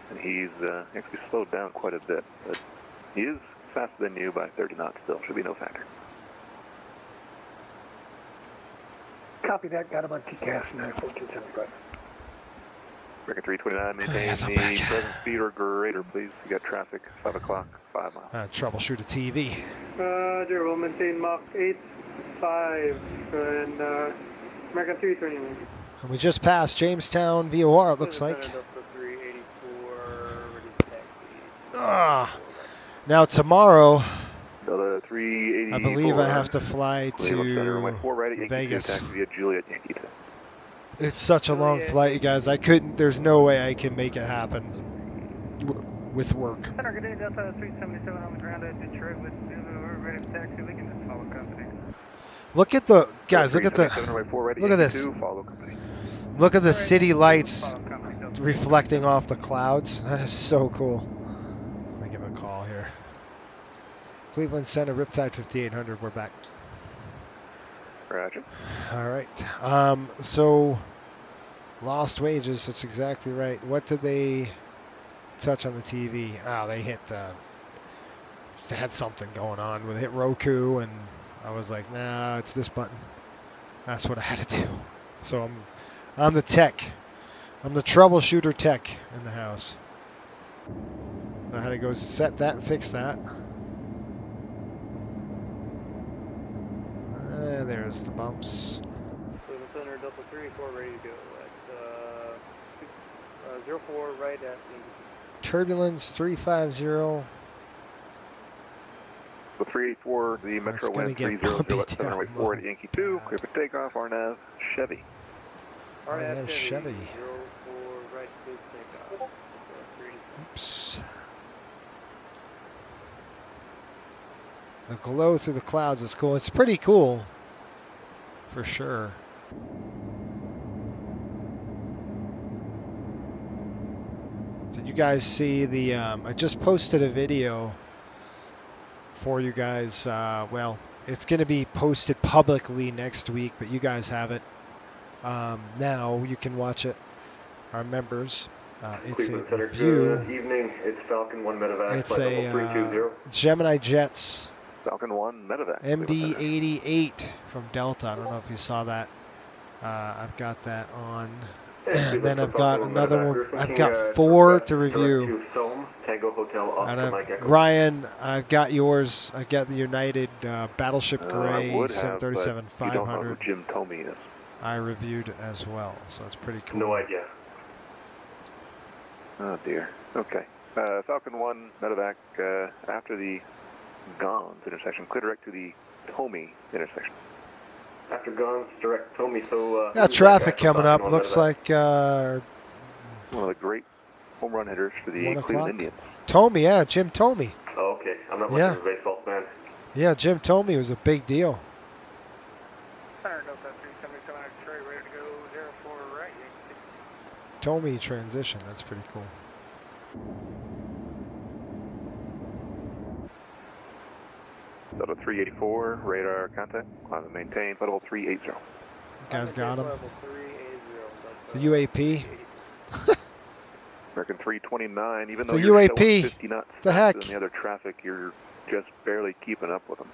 And he's actually slowed down quite a bit, but he is faster than you by 30 knots still, should be no factor. Copy that, got him on TCAS, United 1475. American 329, maintain Yes, I'm the back. present speed or greater, please. You got traffic, 5 o'clock, 5 miles. Troubleshoot a TV. Roger, we'll maintain Mach 8-5 and American 329. And we just passed Jamestown VOR, it looks like. Now tomorrow, Delta 384. I believe I have to fly Cleveland Center, runway to 4 right at Yankee Vegas. 2, taxi via Juliet, Yankee 2. It's such a long flight, you guys. There's no way I can make it happen with work. Center, good day, Delta 377 on the ground at Detroit with we're ready for taxi. We can just follow company. Look at the guys. Look at 377, runway 4 right at look at Yankee this. 2, follow company. Look at the city lights reflecting off the clouds. That is so cool. Let me give a call here. Cleveland Center, Riptide 5800. We're back. Roger. All right. So lost wages. That's exactly right. What did they touch on the TV? Oh, they hit. They had something going on with hit Roku, and I was like, nah, it's this button. That's what I had to do. So I'm the tech. I'm the troubleshooter tech in the house. I had to go set that and fix that. There's the bumps. Cleveland Center, Delta 3-4, ready to go at 04 right at Turbulence 350. So 384, the Metro wind 300 at 7 runway 4 at Yankee 2, clear for takeoff, RNAV, Chevy. RNAV Chevy. 04 right, please takeoff. Oops. The glow through the clouds is cool. It's pretty cool, for sure. Did you guys see the? I just posted a video for you guys. Well, it's going to be posted publicly next week, but you guys have it now. You can watch it. Our members. It's a review. Good evening. It's Falcon 1 medevac. It's a Gemini Jets. Falcon 1 medevac. MD-83 from Delta. I don't know if you saw that. I've got that on. And then I've got another one. I've got 4 to review. Out of Ryan, I've got yours. I've got the United Battleship Gray 737-500. You don't know who Jim Tomey is. I reviewed as well, so it's pretty cool. No idea. Oh dear. Okay. Falcon 1 medevac after the Gons intersection, clear direct to the Tomey intersection. After Gons, direct Tomey. So got traffic coming up. Looks like one of the great home run hitters for the Cleveland Indians. Tomey, yeah, Jim Tomey. Oh, okay. I'm not much of a baseball fan. Yeah, Jim Tomey was a big deal. Tomey transition, that's pretty cool. Delta 384, radar contact, climb and maintain, flight level 380. You guys got him? It's a UAP. American 329, even it's though a you're UAP. showing 50 knots the heck? than the other traffic, you're just barely keeping up with them.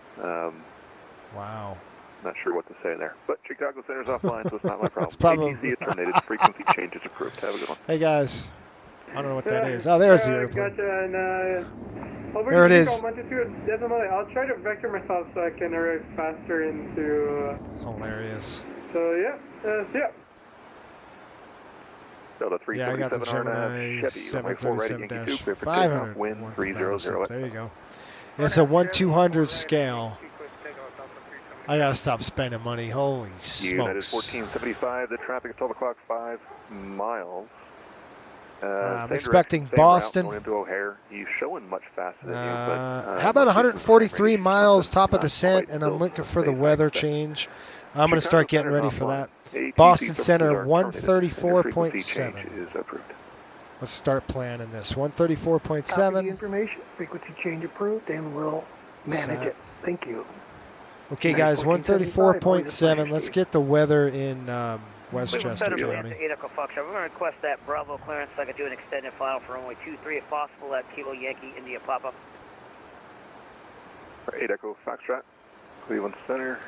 Wow. Not sure what to say there. But Chicago Center's offline, so it's not my problem. It's probably... ATC is terminated, frequency change is approved. Have a good one. Hey guys. I don't know what that is. Oh, there's the airplane. Gotcha, and there it is. I'll try to vector myself so I can arrive faster into... Hilarious. So, yeah. Yeah. Delta 377 yeah, I got the Gemini 737-500. Wind 300. There you go. It's a 1/200 scale. I gotta stop spending money. Holy smokes. United 1475, the traffic at 12 o'clock, 5 miles. I'm expecting Boston. Route, into O'Hare. He's showing much faster than you, but, how about 143 miles, top of descent, and I'm looking for the weather change. I'm going to start getting ready for that. Boston Center, 134.7. Let's start planning this. 134.7. Information, frequency change approved, and we'll manage it. Thank you. Okay, guys, 134.7. Let's get the weather in Westchester County. We're going to request that Bravo clearance so I can do an extended final for runway 23 if possible at Kilo Yankee India Papa. 8 Echo Foxtrot, Cleveland Center.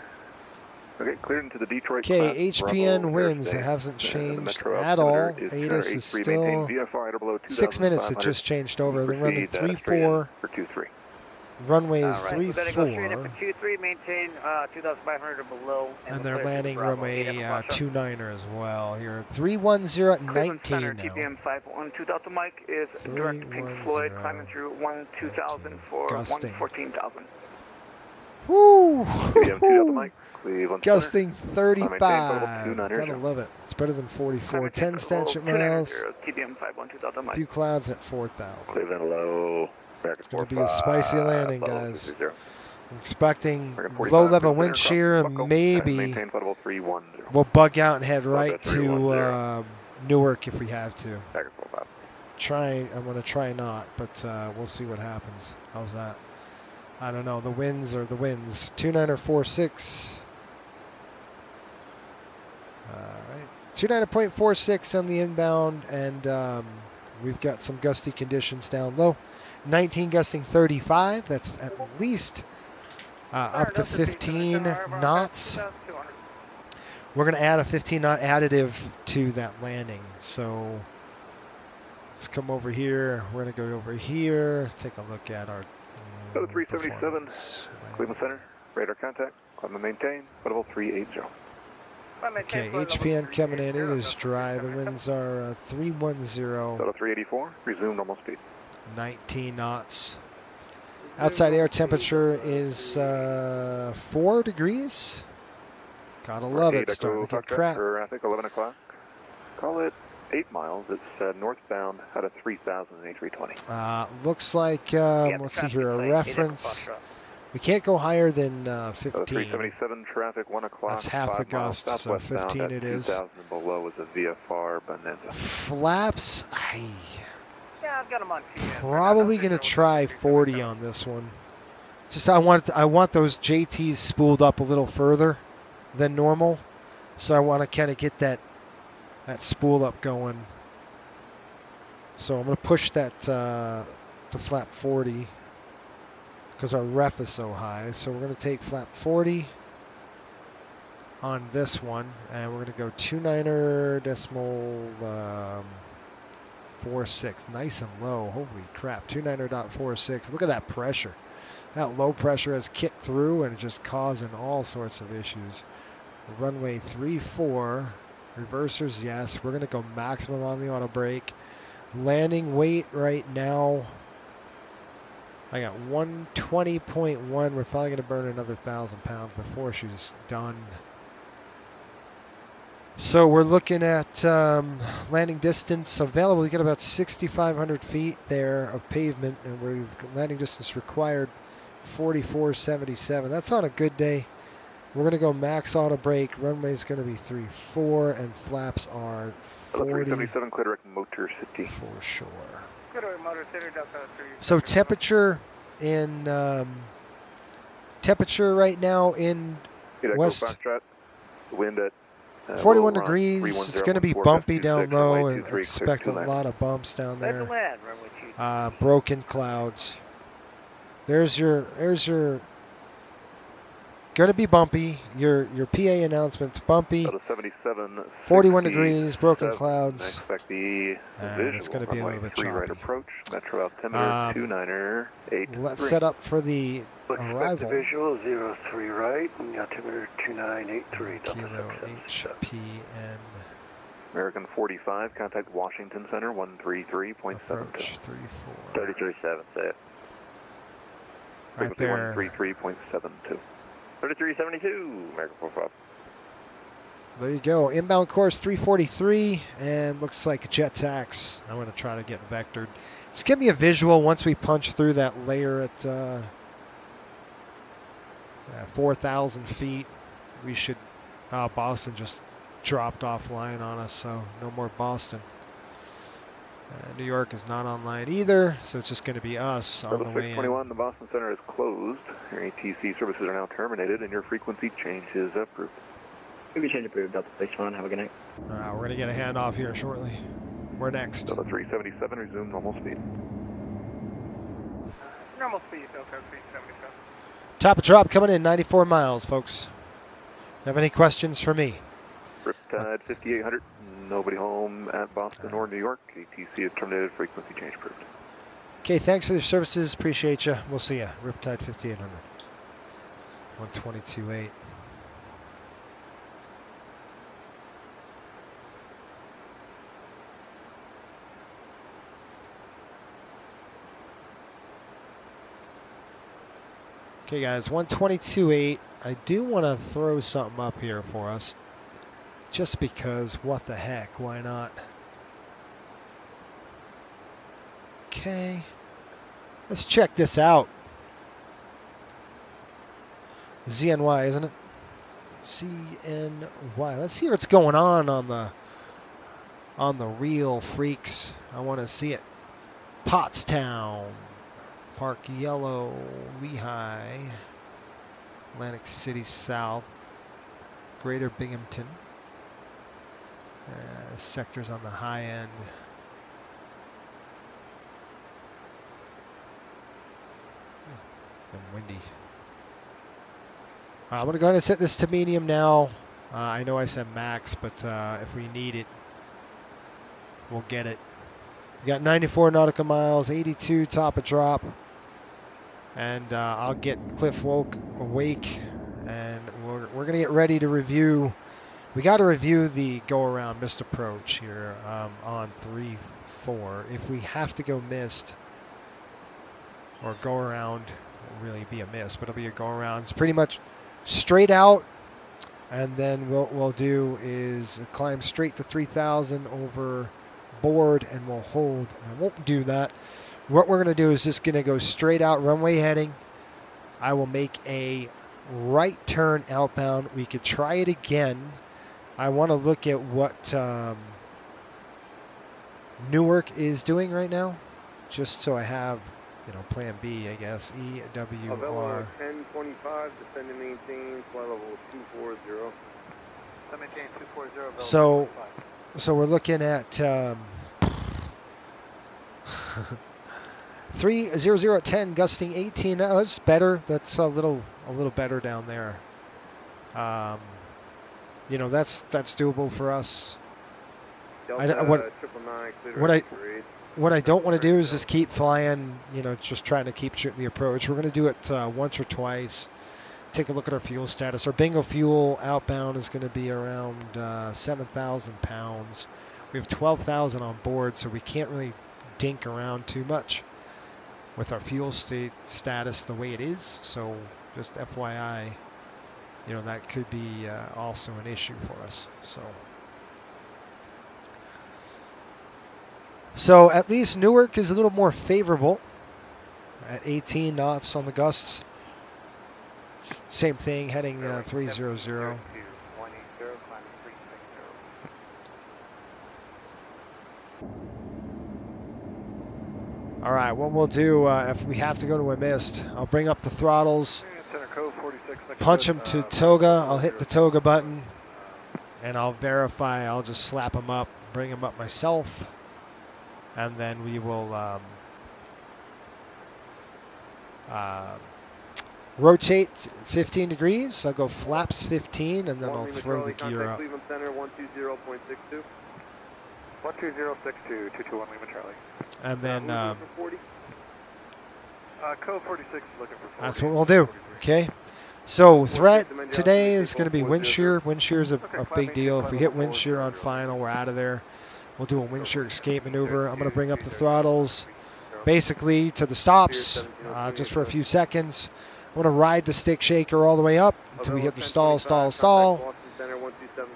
Okay, cleared into the Detroit. Okay, HPN winds. It hasn't changed at all. ATIS is still 6 minutes. It just changed over. They're running 3-4. Runway is 3-4. Go 23, maintain 2,500 or below. And they're landing runway 29er as well here. 310 at 19 now. TBM 512 Delta Mike is direct to Pink Floyd, climbing through 12,000 for 114,000. Woo! TBM 2 Delta Mike, Cleveland Gusting 35. Gotta love it. It's better than 44. 10 stanchion miles. TBM 512 Delta Mike. A few clouds at 4,000. Cleveland low. It's going to be a spicy landing, guys. I'm expecting low-level wind shear, and maybe we'll bug out and head right to Newark if we have to. I'm going to try not, but we'll see what happens. How's that? I don't know. The winds are the winds. 2946. All right. 29.46 on the inbound, and we've got some gusty conditions down low. 19 gusting 35. That's at least up to 15 knots. We're going to add a 15 knot additive to that landing. So let's come over here. We're going to go over here, take a look at our 377, Cleveland Center, radar contact, climb and maintain, level 380. Okay, HPN coming in. It is dry. The winds are 310. Total 384, resume normal speed. 19 knots. Outside air temperature is 4 degrees. Gotta love it. Starting to get crap. I think 11 o'clock. Call it 8 miles. It's northbound out of 3,000 and A320. Looks like, let's see here, a reference. We can't go higher than 15. 377 traffic, 1 o'clock. That's half the gust, so 15 it is. 2,000 below is a VFR Bonanza. Flaps, Yeah, I've got them on TV. Probably gonna try 40 on this one. Just I want those JTs spooled up a little further than normal, so I want to kind of get that spool up going. So I'm gonna push that to flap 40 because our ref is so high. So we're gonna take flap 40 on this one, and we're gonna go 29.46, nice and low. Holy crap, 29.46. Look at that pressure. That low pressure has kicked through and just causing all sorts of issues. Runway 34, reversers, yes. We're gonna go maximum on the auto brake. Landing weight right now, I got 120.1. We're probably gonna burn another 1,000 pounds before she's done. So we're looking at landing distance available. We got about 6,500 feet there of pavement, and we're landing distance required 44.77. That's on a good day. We're going to go max auto brake. Runway's going to be 34, and flaps are 40. 377 clear direct Motor City. For sure. Motor City, So temperature right now in west. Wind at 41 degrees. It's going to be bumpy down low, and expect a lot of bumps down there. Broken clouds. There's your going to be bumpy. Your PA announcement's bumpy. 41 degrees, broken clouds. Expect the and it's going to be a little bit choppy. Right approach. Metro altimeter 2983. Let's set up for the arrival. Visual 03 right, and altimeter 2983. Kilo HPN. American 45, contact Washington Center 133.72. Approach 34. 33.7, say it. Right there. 133.72. 3372, American 45. There you go. Inbound course 343, and looks like a jet tax. I'm going to try to get vectored. It's going to be a visual once we punch through that layer at 4,000 feet. We should. Boston just dropped offline on us, so no more Boston. New York is not online either, so it's just going to be us on the way in. 621, the Boston Center is closed. Your ATC services are now terminated, and your frequency change is approved. Maybe change approved. Delta 61. Have a good night. We're going to get a handoff here shortly. We're next. Delta 377, resume normal speed. Normal speed, Delta 377. Top of drop coming in, 94 miles, folks. Have any questions for me? Riptide 5800, nobody home at Boston or New York. ATC is terminated, frequency change approved. Okay, thanks for your services. Appreciate you. We'll see you. Riptide 5800. 122.8. Okay, guys, 122.8. I do want to throw something up here for us. Just because, what the heck, why not? Okay, let's check this out. ZNY, isn't it? ZNY. Let's see what's going on the real freaks. I want to see it. Pottstown. Park yellow, Lehigh, Atlantic City South, Greater Binghamton. Sectors on the high end. And windy. I'm going to go ahead and set this to medium now. I know I said max, but if we need it, we'll get it. We got 94 nautical miles, 82 top of drop. And I'll get Cliff awake, and we're going to get ready to review. We got to review the go-around missed approach here on 3-4. If we have to go missed or go around, it won't really be a miss, but it'll be a go-around. It's pretty much straight out, and then what we'll do is climb straight to 3,000 over board, and we'll hold. I won't do that. What we're going to do is just going to go straight out, runway heading. I will make a right turn outbound. We could try it again. I want to look at what Newark is doing right now, just so I have, plan B, I guess. EWR. 1025, descend and maintain, flight level 240. Maintain 240. So we're looking at 300 at 10, gusting 18. That's better. That's a little better down there. That's doable for us. What I don't want to do is just keep flying, just trying to keep shooting the approach. We're going to do it once or twice. Take a look at our fuel status. Our bingo fuel outbound is going to be around 7,000 pounds. We have 12,000 on board, so we can't really dink around too much with our fuel status the way it is. So just FYI, that could be also an issue for us. So at least Newark is a little more favorable at 18 knots on the gusts. Same thing, heading 300. All right, what we'll do, if we have to go to a mist, I'll bring up the throttles, punch them to toga. I'll hit the toga button, and I'll verify. I'll just slap them up, bring them up myself, and then we will rotate 15 degrees. I'll go flaps 15, and then I'll throw the gear up. Cleveland Center 120.62. 12062, 221 Lima Charlie. And then code 46 is looking for 40. That's what we'll do. Okay. So threat today is going to be wind shear. Wind shear is a big deal. If we hit wind shear on final, we're out of there. We'll do a wind shear escape maneuver. I'm going to bring up the throttles basically to the stops just for a few seconds. I'm going to ride the stick shaker all the way up until we hit the stall.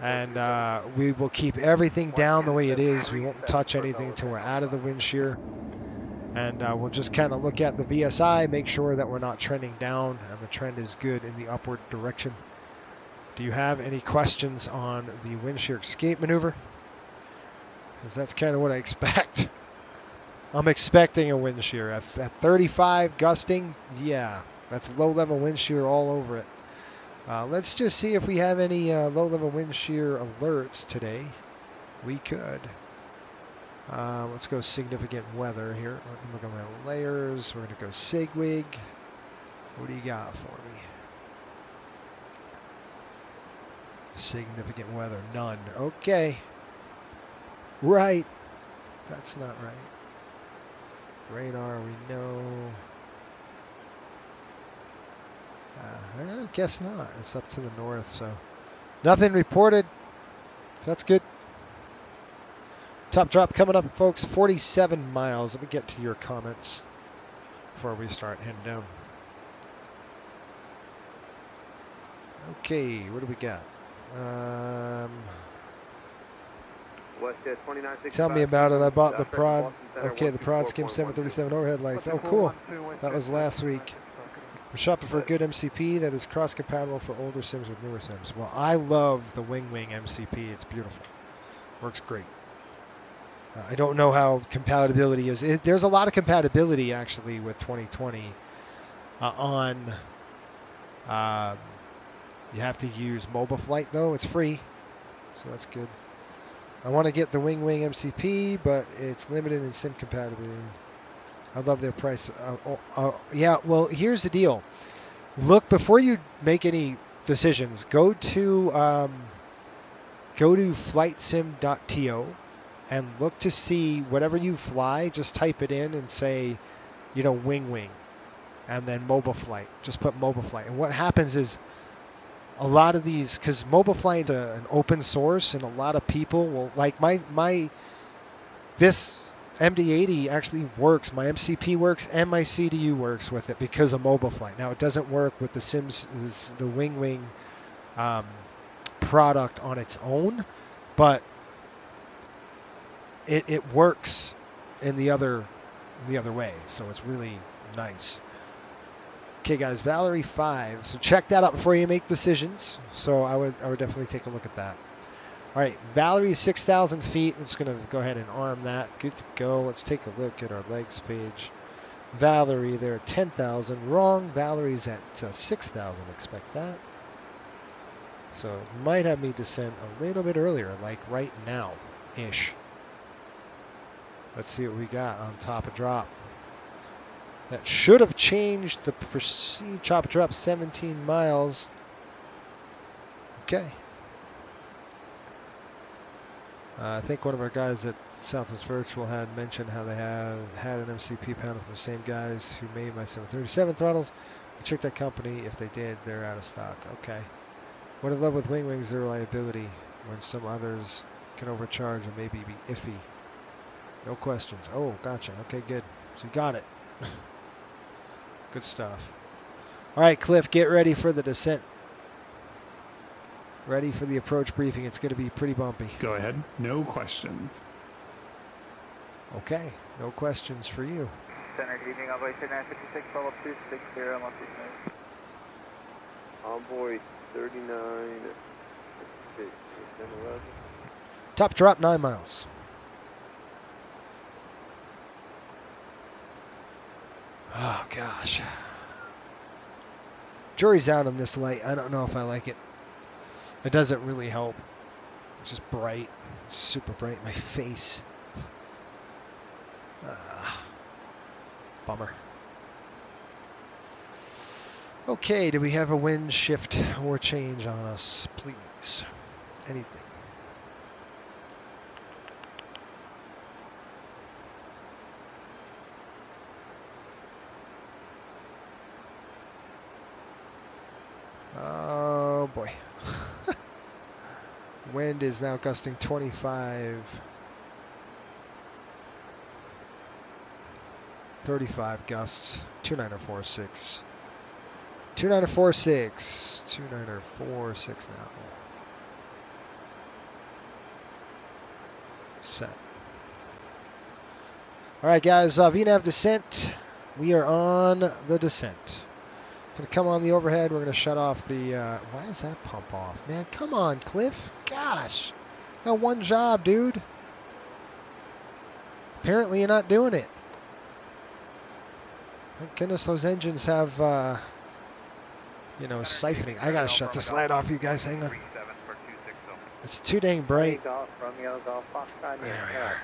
And we will keep everything down the way it is. We won't touch anything until we're out of the wind shear. And we'll just kind of look at the VSI, make sure that we're not trending down and the trend is good in the upward direction. Do you have any questions on the wind shear escape maneuver? Because that's kind of what I expect. I'm expecting a wind shear. At 35 gusting, yeah, that's low-level wind shear all over it. Let's just see if we have any low-level wind shear alerts today. We could. Let's go significant weather here. Let me look at my layers. We're going to go SIGWIG. What do you got for me? Significant weather, none. Okay. Right. That's not right. Radar, we know. I guess not. It's up to the north, so nothing reported. So that's good. Top drop coming up, folks. 47 miles. Let me get to your comments before we start heading down. Okay, what do we got? Tell me about it. I bought the prod. Okay, the prod skim 737 overhead lights. Oh, cool. That was last week. I'm shopping for a good MCP that is cross-compatible for older sims with newer sims. Well, I love the Wing MCP. It's beautiful. Works great. I don't know how compatibility is. There's a lot of compatibility actually with 2020 on. You have to use mobile flight though. It's free, so that's good. I want to get the Wing MCP, but it's limited in SIM compatibility. I love their price. Yeah, well, here's the deal. Look, before you make any decisions, go to flightsim.to and look to see whatever you fly. Just type it in and say, Wing, and then mobile flight. Just put mobile flight. And what happens is a lot of these, because mobile flight is an open source, and a lot of people will, like this MD-80 actually works. My MCP works and my CDU works with it because of mobile flight. Now it doesn't work with the the Wing product on its own, but it works in the other way. So it's really nice. Okay, guys, Valerie 5. So check that out before you make decisions. So I would definitely take a look at that. All right, Valerie 6,000 feet. I'm just going to go ahead and arm that. Good to go. Let's take a look at our legs page. Valerie, they're at 10,000. Wrong. Valerie's at 6,000. Expect that. So you might have me descend a little bit earlier, like right now-ish. Let's see what we got on top of drop. That should have changed the proceed. Chop drop 17 miles. Okay. I think one of our guys at Southwest Virtual had mentioned how they had an MCP panel from the same guys who made my 737 throttles. I checked that company. If they did, they're out of stock. Okay. What I love with Wing their reliability, when some others can overcharge and maybe be iffy. No questions. Oh, gotcha. Okay, good. So you got it. Good stuff. All right, Cliff, get ready for the descent. Ready for the approach briefing. It's going to be pretty bumpy. Go ahead. No questions. Okay. No questions for you. Center, good evening. Operation 956, follow up 260, monthly smooth. Envoy 39. Top drop 9 miles. Oh, gosh. Jury's out on this light. I don't know if I like it. It doesn't really help. It's just bright. It's super bright in my face. Bummer. Okay, do we have a wind shift or change on us, please? Anything? Oh boy. Wind is now gusting 25. 35 gusts. 2946. 2946. 2946 now. Set. Alright guys, VNAV descent. We are on the descent. Gonna come on the overhead. We're gonna shut off the. Why is that pump off, man? Come on, Cliff. Gosh, got one job, dude. Apparently, you're not doing it. Thank goodness those engines have, siphoning. I gotta shut this light off, you guys. Hang on. It's too dang bright. There we are.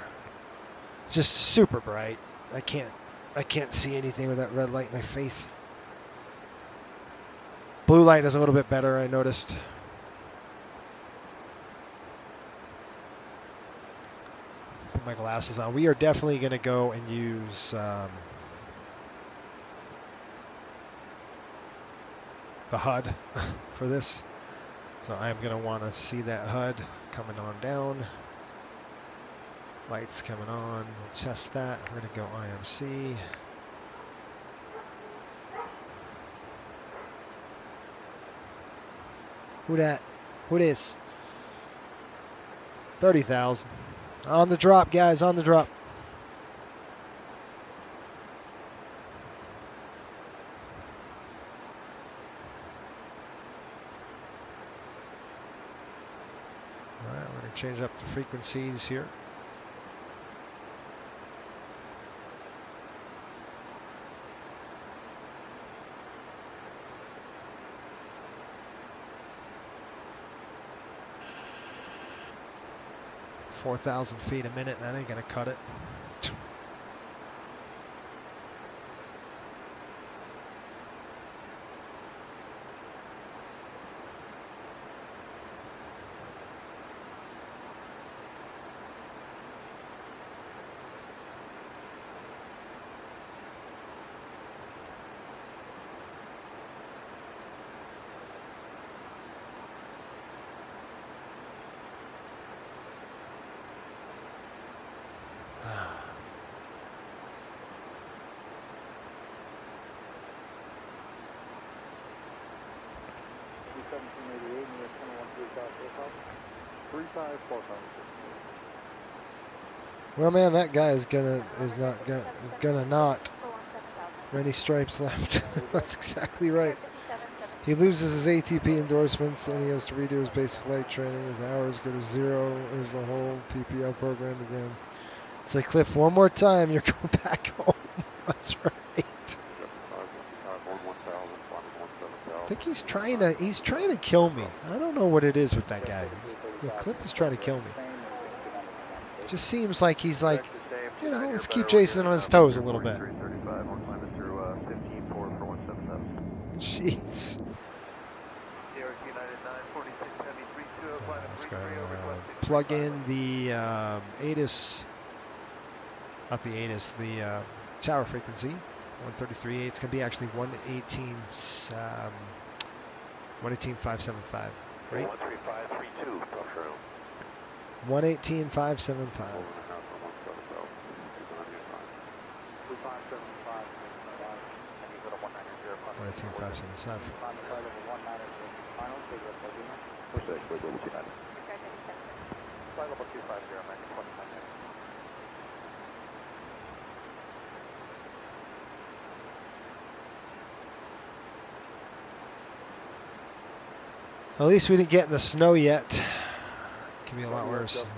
Just super bright. I can't see anything with that red light in my face. Blue light is a little bit better, I noticed. Put my glasses on. We are definitely going to go and use the HUD for this. So I'm going to want to see that HUD coming on down. Lights coming on. We'll test that. We're going to go IMC. Who that? Who this? 30,000. On the drop, guys. On the drop. All right, we're going to change up the frequencies here. 4,000 feet a minute. That ain't gonna cut it. Well, man, that guy is gonna not. Many stripes left. That's exactly right. He loses his ATP endorsements and he has to redo his basic flight training. His hours go to zero. Is the whole PPO program again. It's like, Cliff, one more time, you're going back home. That's right. I think he's trying to kill me. I don't know what it is with that guy. Cliff is trying to kill me. It just seems like he's like, let's keep Jason on his toes a little bit. Jeez. Let's go plug in the ATIS, not the ATIS, the tower frequency, 133.8. It's going to be actually 118.575, right? 13532, buffer. 118.575. 118.577. At least we didn't get in the snow yet. Could be a lot worse. There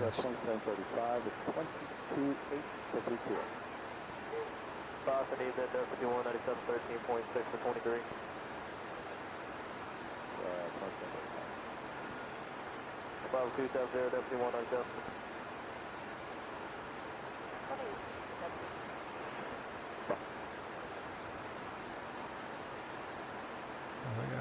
we go.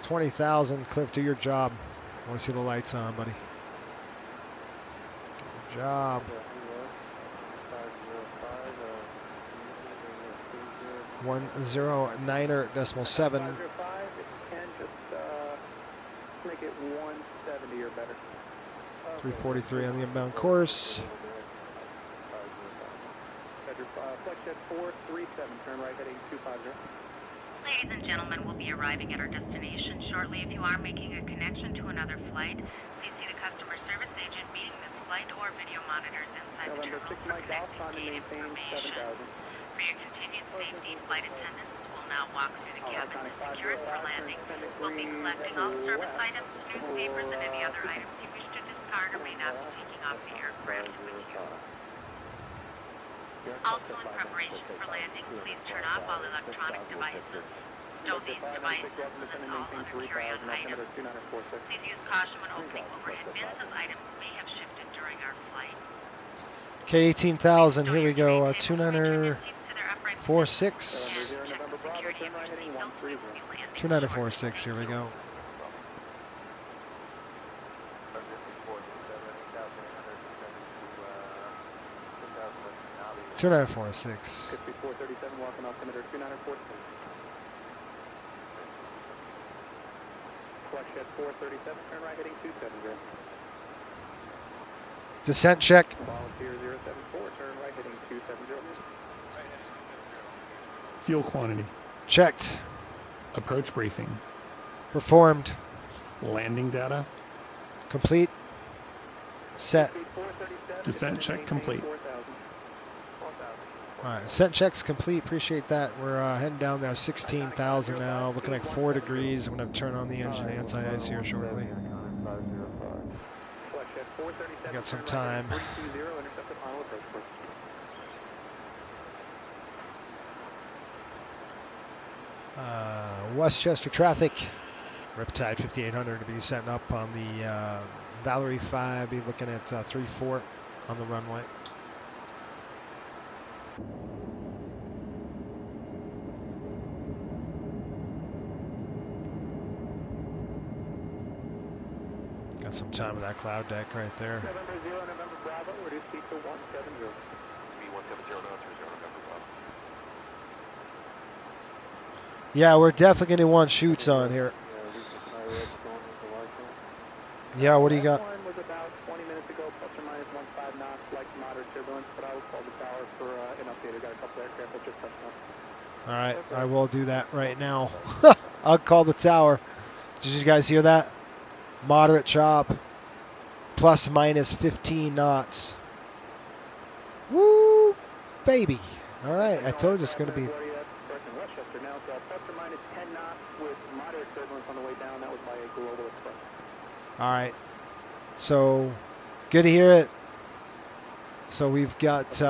$20,000, Cliff, do your job. I want to see the lights on, buddy. Good job. 109.7. Make it 170 or better. 343 on the inbound course. Flex 437, turn right heading 250. Ladies and gentlemen, we'll be arriving at our destination shortly. If you are making a connection to another flight, please see the customer service agent meeting this flight or video monitors inside the terminal for connecting gate information. For your continued safety, flight attendants will now walk through the cabin to secure it for landing. We'll be collecting all service items, newspapers, and any other items you wish to discard or may not be taking off the aircraft with you. Also, in preparation for landing, please turn off all electronic devices. Stow these devices and all other carry-on items. Please use caution when opening overhead bins as items may have shifted during our flight. Okay, 18,000. Here we go. 2946. 2946. Here we go. 2946. 437, walking altimeter 2946. Flex 437, turn right heading 270. Descent check. Volunteer 074, turn right heading 270. Fuel quantity. Checked. Approach briefing. Performed. Landing data. Complete. Set. Descent check complete. Alright, set check's complete. Appreciate that. We're heading down there 16,000 now. Looking like 4 degrees. I'm going to turn on the engine anti-ice here shortly. We got some time. Westchester traffic. Riptide 5800 to be setting up on the Valerie 5. Be looking at 3-4 on the runway. Got some time with that cloud deck right there. November 0, November Bravo, reduce speed to 170. Speed 170 now, 30 November Bravo. Yeah, we're definitely going to want shoots on here. Yeah, what do you got? One was about 20 minutes ago, plus or minus 15 knots, like moderate turbulence, but I will call the tower for an update. I got a couple aircraft that just touched off. All right, I will do that right now. I'll call the tower. Did you guys hear that? Moderate chop, plus minus 15 knots. Woo, baby. All right, I told you it's going to be. Westchester now, so plus or minus 10 knots with moderate turbulence on the way down. That was by a Global Express. All right, so good to hear it. So we've got.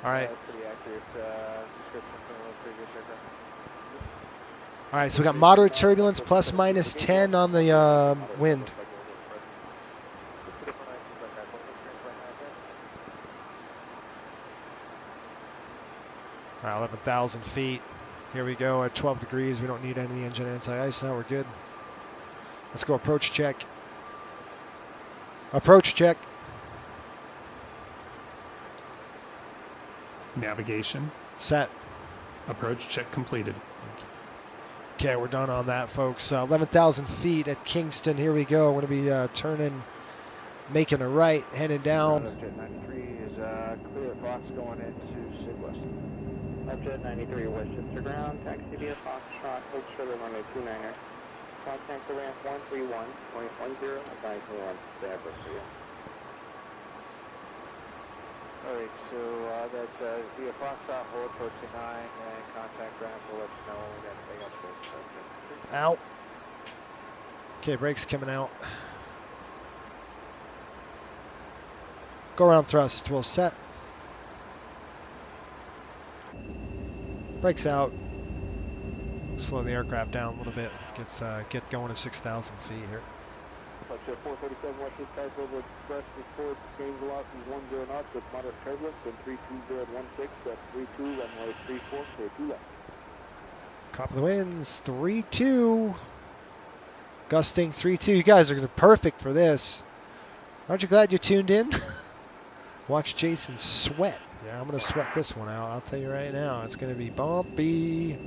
All right. All right, so we got moderate turbulence, plus minus 10 on the wind. All right, 11,000 feet. Here we go at 12 degrees. We don't need any of the engine anti-ice now. We're good. Let's go approach check. Approach check. Navigation. Set. Approach check completed. Okay, we're done on that, folks. 11,000 feet at Kingston. Here we go. We're going to be turning, making a right, heading down. Jet 93 is clear. Fox going into Sid West. Jet 93 Westchester ground. Taxi via Foxtrot. Hold shuttle runway 29er. Contact the ramp 131.10. Advise me on Stanford for you. Alright, so that's via Foxtrot. Hold approach 9 and contact ramp. We'll let you know when we got anything else. Out. Okay, brakes coming out. Go around thrust. We'll set. Brakes out. Slow the aircraft down a little bit. Get going to 6,000 feet here. 437 Westchester Sky Global Express report gain velocities 10 knots with moderate turbulence and 32016 at 32 runway 34 clear 2 left. Copy the winds. 3-2. Gusting 3-2. You guys are perfect for this. Aren't you glad you tuned in? Watch Jason sweat. Yeah, I'm going to sweat this one out. I'll tell you right now. It's going to be bumpy.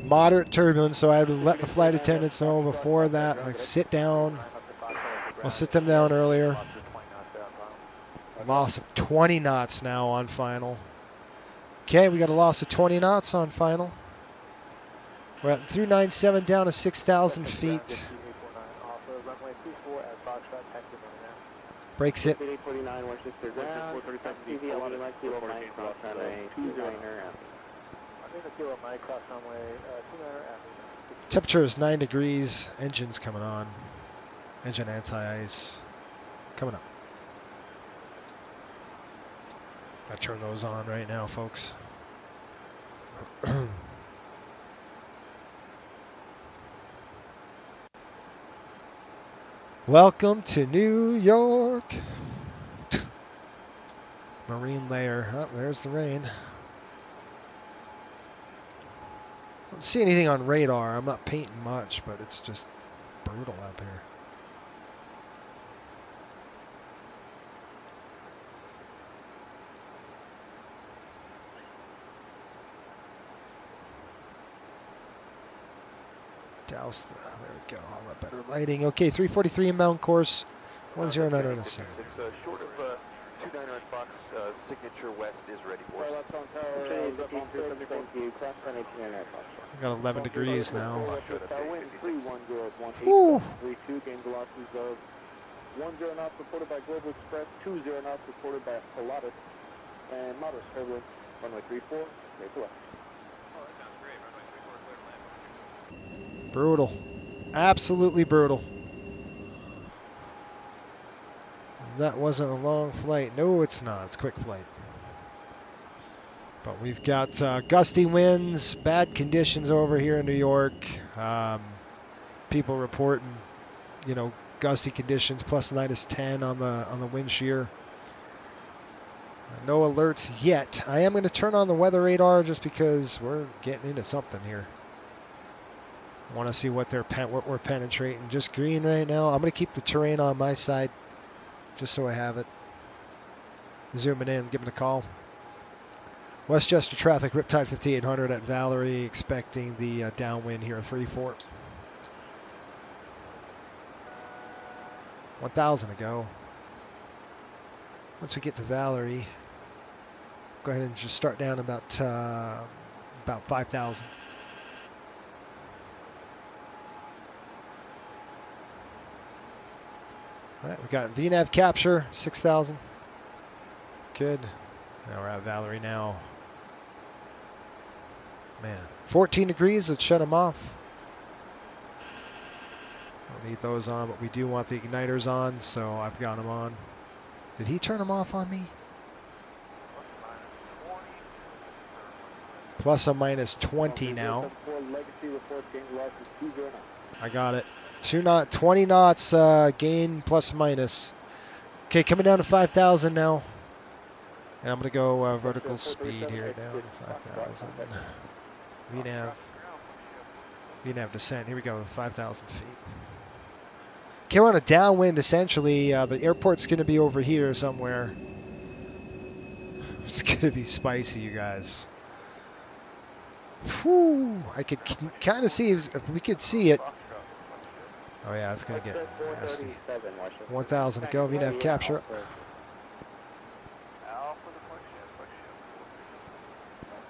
Moderate turbulence, so I had to let the flight attendants know before that. Like, sit down. I'll sit them down earlier. Loss of 20 knots now on final. Okay, we got a loss of 20 knots on final. We're at 397 down to 6,000 feet. Brakes it. Temperature is 9 degrees. Engine's coming on. Engine anti-ice coming up. I turn those on right now, folks. Welcome to New York. Marine layer. Oh, there's the rain. I don't see anything on radar. I'm not painting much, but it's just brutal up here. Douse the, there we go, all that better lighting. Okay, 343 inbound course, 10907. Short of 29er Fox, signature west is ready for us. We got 11 degrees now. Wind 310.18. Whew. 32 gain velocities of 10 knots reported by Global Express, 20 knots reported by Pilatus, and moderate turbulence, runway 34, clear to left. Brutal. Absolutely brutal. That wasn't a long flight. No, it's not. It's a quick flight. But we've got gusty winds, bad conditions over here in New York. People reporting, you know, gusty conditions, plus -10 on the wind shear. No alerts yet. I am going to turn on the weather radar just because we're getting into something here. I want to see what we're penetrating. Just green right now. I'm going to keep the terrain on my side just so I have it. Zooming in, giving a call. Westchester traffic, Riptide 5800 at Valerie, expecting the downwind here, 3-4. 1,000 to go. Once we get to Valerie, go ahead and just start down about 5,000. All right, we got VNAV capture, 6,000. Good. Now we're at Valerie now. Man, 14 degrees, let's shut them off. Don't need those on, but we do want the igniters on, so I've got them on. Did he turn them off on me? Plus or minus 20 now. I got it. 20 knots gain plus minus. Okay, coming down to 5,000 now. And I'm going to go vertical speed here down to 5,000. VNAV descent. Here we go, 5,000 feet. Okay, we're on a downwind essentially. The airport's going to be over here somewhere. It's going to be spicy, you guys. Whew, I could kind of see if we could see it. Oh yeah, it's going to get nasty. 1,000 to go. VNAV capture.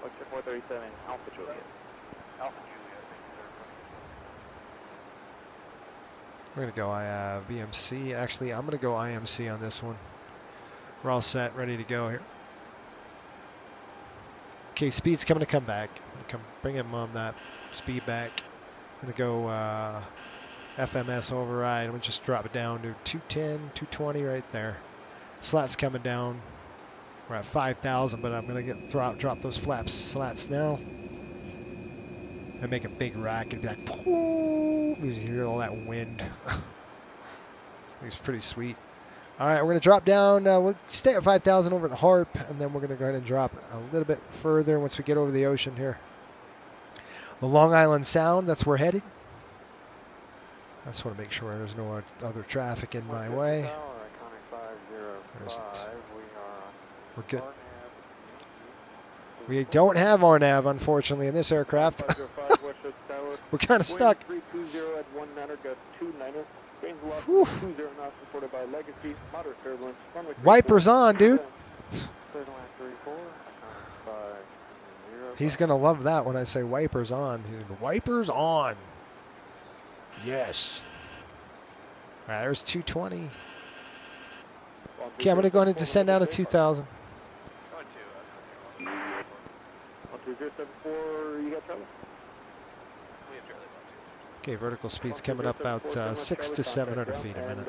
Flagship 437, Alpha Juliet. Alpha We're going to go BMC. Actually, I'm going to go IMC on this one. We're all set, ready to go here. Okay, speed's coming to come back. Bring him on that speed back. I'm going to go FMS override. I'm going to just drop it down to 210, 220 right there. Slats coming down. We're at 5,000, but I'm going to drop those slats now. And make a big racket. Be like, poof! You hear all that wind. It's pretty sweet. All right, we're going to drop down. We'll stay at 5,000 over the Harp, and then we're going to go ahead and drop a little bit further once we get over the ocean here. The Long Island Sound, that's where we're headed. I just want to make sure there's no other traffic in my way. We're good. We don't have RNAV, unfortunately, in this aircraft. We're kind of stuck. Whew. Wipers on, dude. He's going to love that when I say wipers on. He's going to wipers on. Yes. All right, there's 220. Okay, I'm going to go ahead and descend down to 2,000. Okay, vertical speed's coming up about 600 to 700 feet a minute.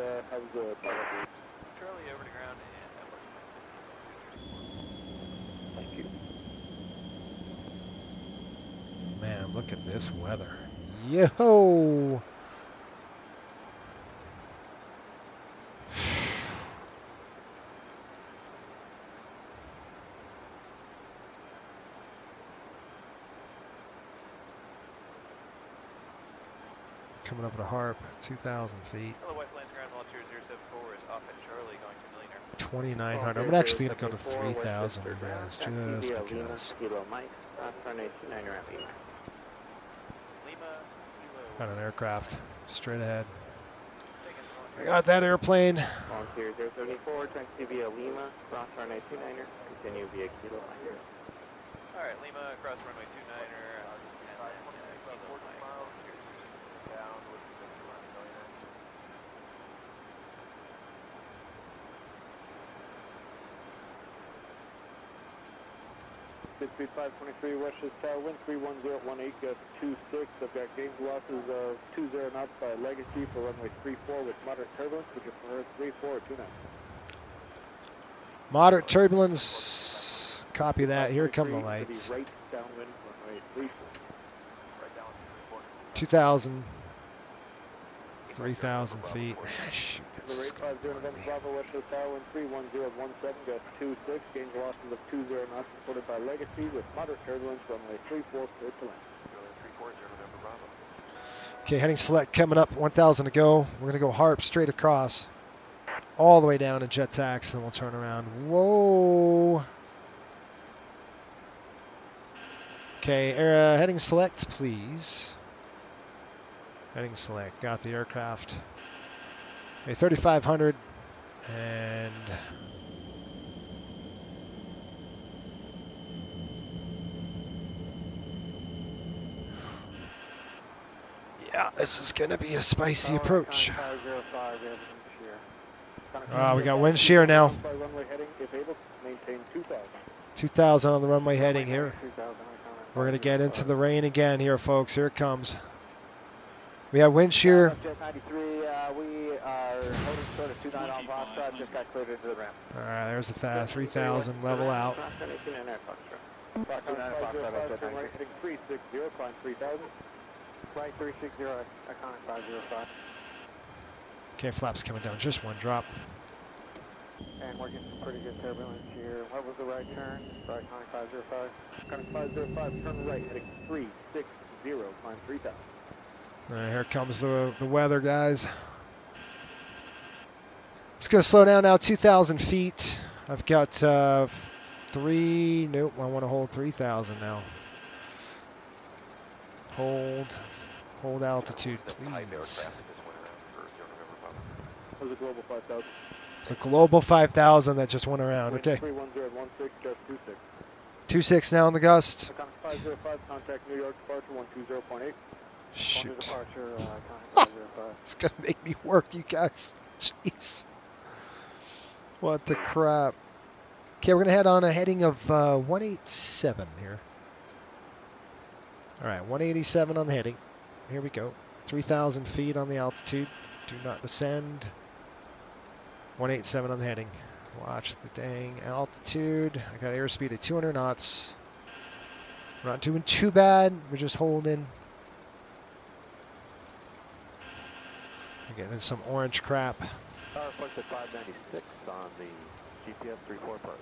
Man, look at this weather. Yo! Coming up at a Harp, 2,000 feet. 2,900. I'm actually going to go to 3,000, you guys, just because. Got an aircraft straight ahead. I got that airplane. Volunteer 074, taxi via Lima, cross runway 29er, continue via Kilo Liner. Alright, Lima, cross runway 29er. Speed 523, Westchester Tower, wind 31018, gust 26. I've got gauge losses of 20 knots by Legacy for runway 34 with moderate turbulence. Would you prefer 34 or 29? Moderate turbulence. Copy that. Here come the lights. 2,000. 3,000 feet. Shoot, this is gonna blind me. Bravo West Coast Tower, wind 31017, gust 26, gain velocities of 20 knots, supported by Legacy with moderate turbulence, runway 34, clear to land. Okay, heading select coming up, 1,000 to go. We're gonna go harp straight across, all the way down to jet tax, then we'll turn around. Whoa. Okay, heading select, please. Heading select, got the aircraft. Okay, 3,500 and yeah, this is gonna be a spicy approach. We got wind shear now. 2,000 on the runway heading here. We're gonna get into the rain again here, folks. Here it comes. We have wind shear. Jet 93, we are holding short of 29 on Foxtrot, just got cleared into the ramp. All right, there's the fast 3,000 level out. Okay, flaps coming down, just one drop. And we're getting some pretty good turbulence here. What was the right turn? Right, Connie 505. Connie 505, turn right, heading 360, climb 3,000. All right, here comes the weather, guys. It's going to slow down now, 2,000 feet. I've got nope, I want to hold 3,000 now. Hold altitude, please. That was a global 5,000. The global 5,000 that just went around, okay. 26 now in the gust. 505, contact New York departure 120.8. Shoot. It's going to make me work, you guys. Jeez. What the crap. Okay, we're going to head on a heading of 187 here. All right, 187 on the heading. Here we go. 3,000 feet on the altitude. Do not descend. 187 on the heading. Watch the dang altitude. I got airspeed at 200 knots. We're not doing too bad. We're just holding. We're getting some orange crap. Tower flight at 596 on the GPS 34 approach.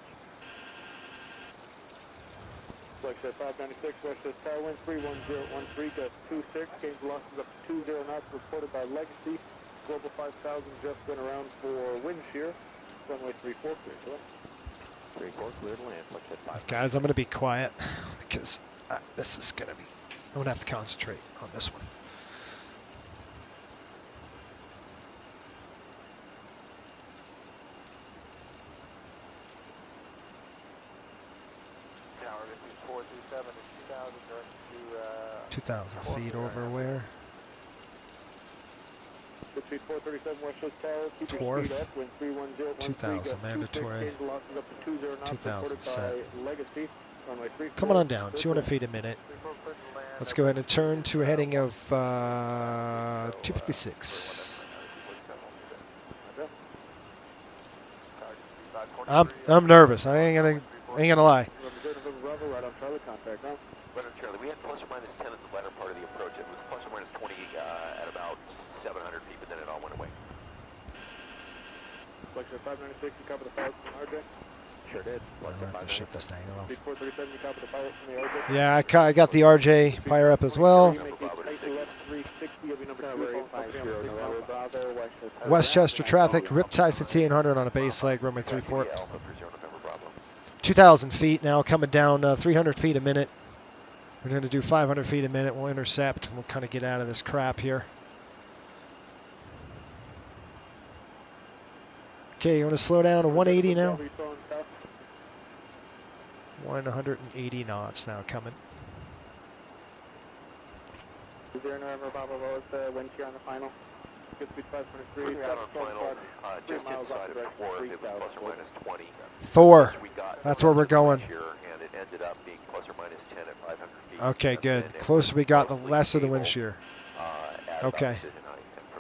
Flight at 596, West Coast Tower, wind 31013, gust 26, gain velocities up to 20 knots, reported by Legacy. Global 5,000 just went around for wind shear. Runway 34 clear to land. 34 clear to land. Flight at 5. Guys, I'm going to be quiet because this is going to be, I'm going to have to concentrate on this one. Tower, this is 437 and 2,000 direct to 2,000 feet over where? Speed 437 West Coast Tower, keep your Dwarf. speed up, wind 31013, 2,000 mandatory. 2,000 set. Legacy, runway 34. Coming on down, 200 feet a minute. Let's go ahead and turn to a heading of 256. I'm nervous. I ain't gonna lie. Right on Charlie, contact now. Right on Charlie, we had plus or minus 10 at the latter part of the approach. It was plus or minus 20 at about 700 feet, but then it all went away. Flexion 596, you cover the pilot from the RJ? Sure did. Well, I have to shut this thing off. Speed 437, you cover the pilot from the RJ? Yeah, I got the RJ fire up as well. Westchester traffic, Riptide 1500 on a base leg, runway 34. 2,000 feet now, coming down 300 feet a minute. We're going to do 500 feet a minute. We'll intercept. We'll kind of get out of this crap here. Okay, you want to slow down to 180 now? 180 knots now coming. 0 November Bravo, what was the wind shear on the final? Good speed 523. We're out on final, just inside of 4, it was plus or minus 20. Thor, that's where we're going. And it ended up being plus or minus 10 at 500 feet. Okay, good. Closer we got, the less of the wind shear. Okay,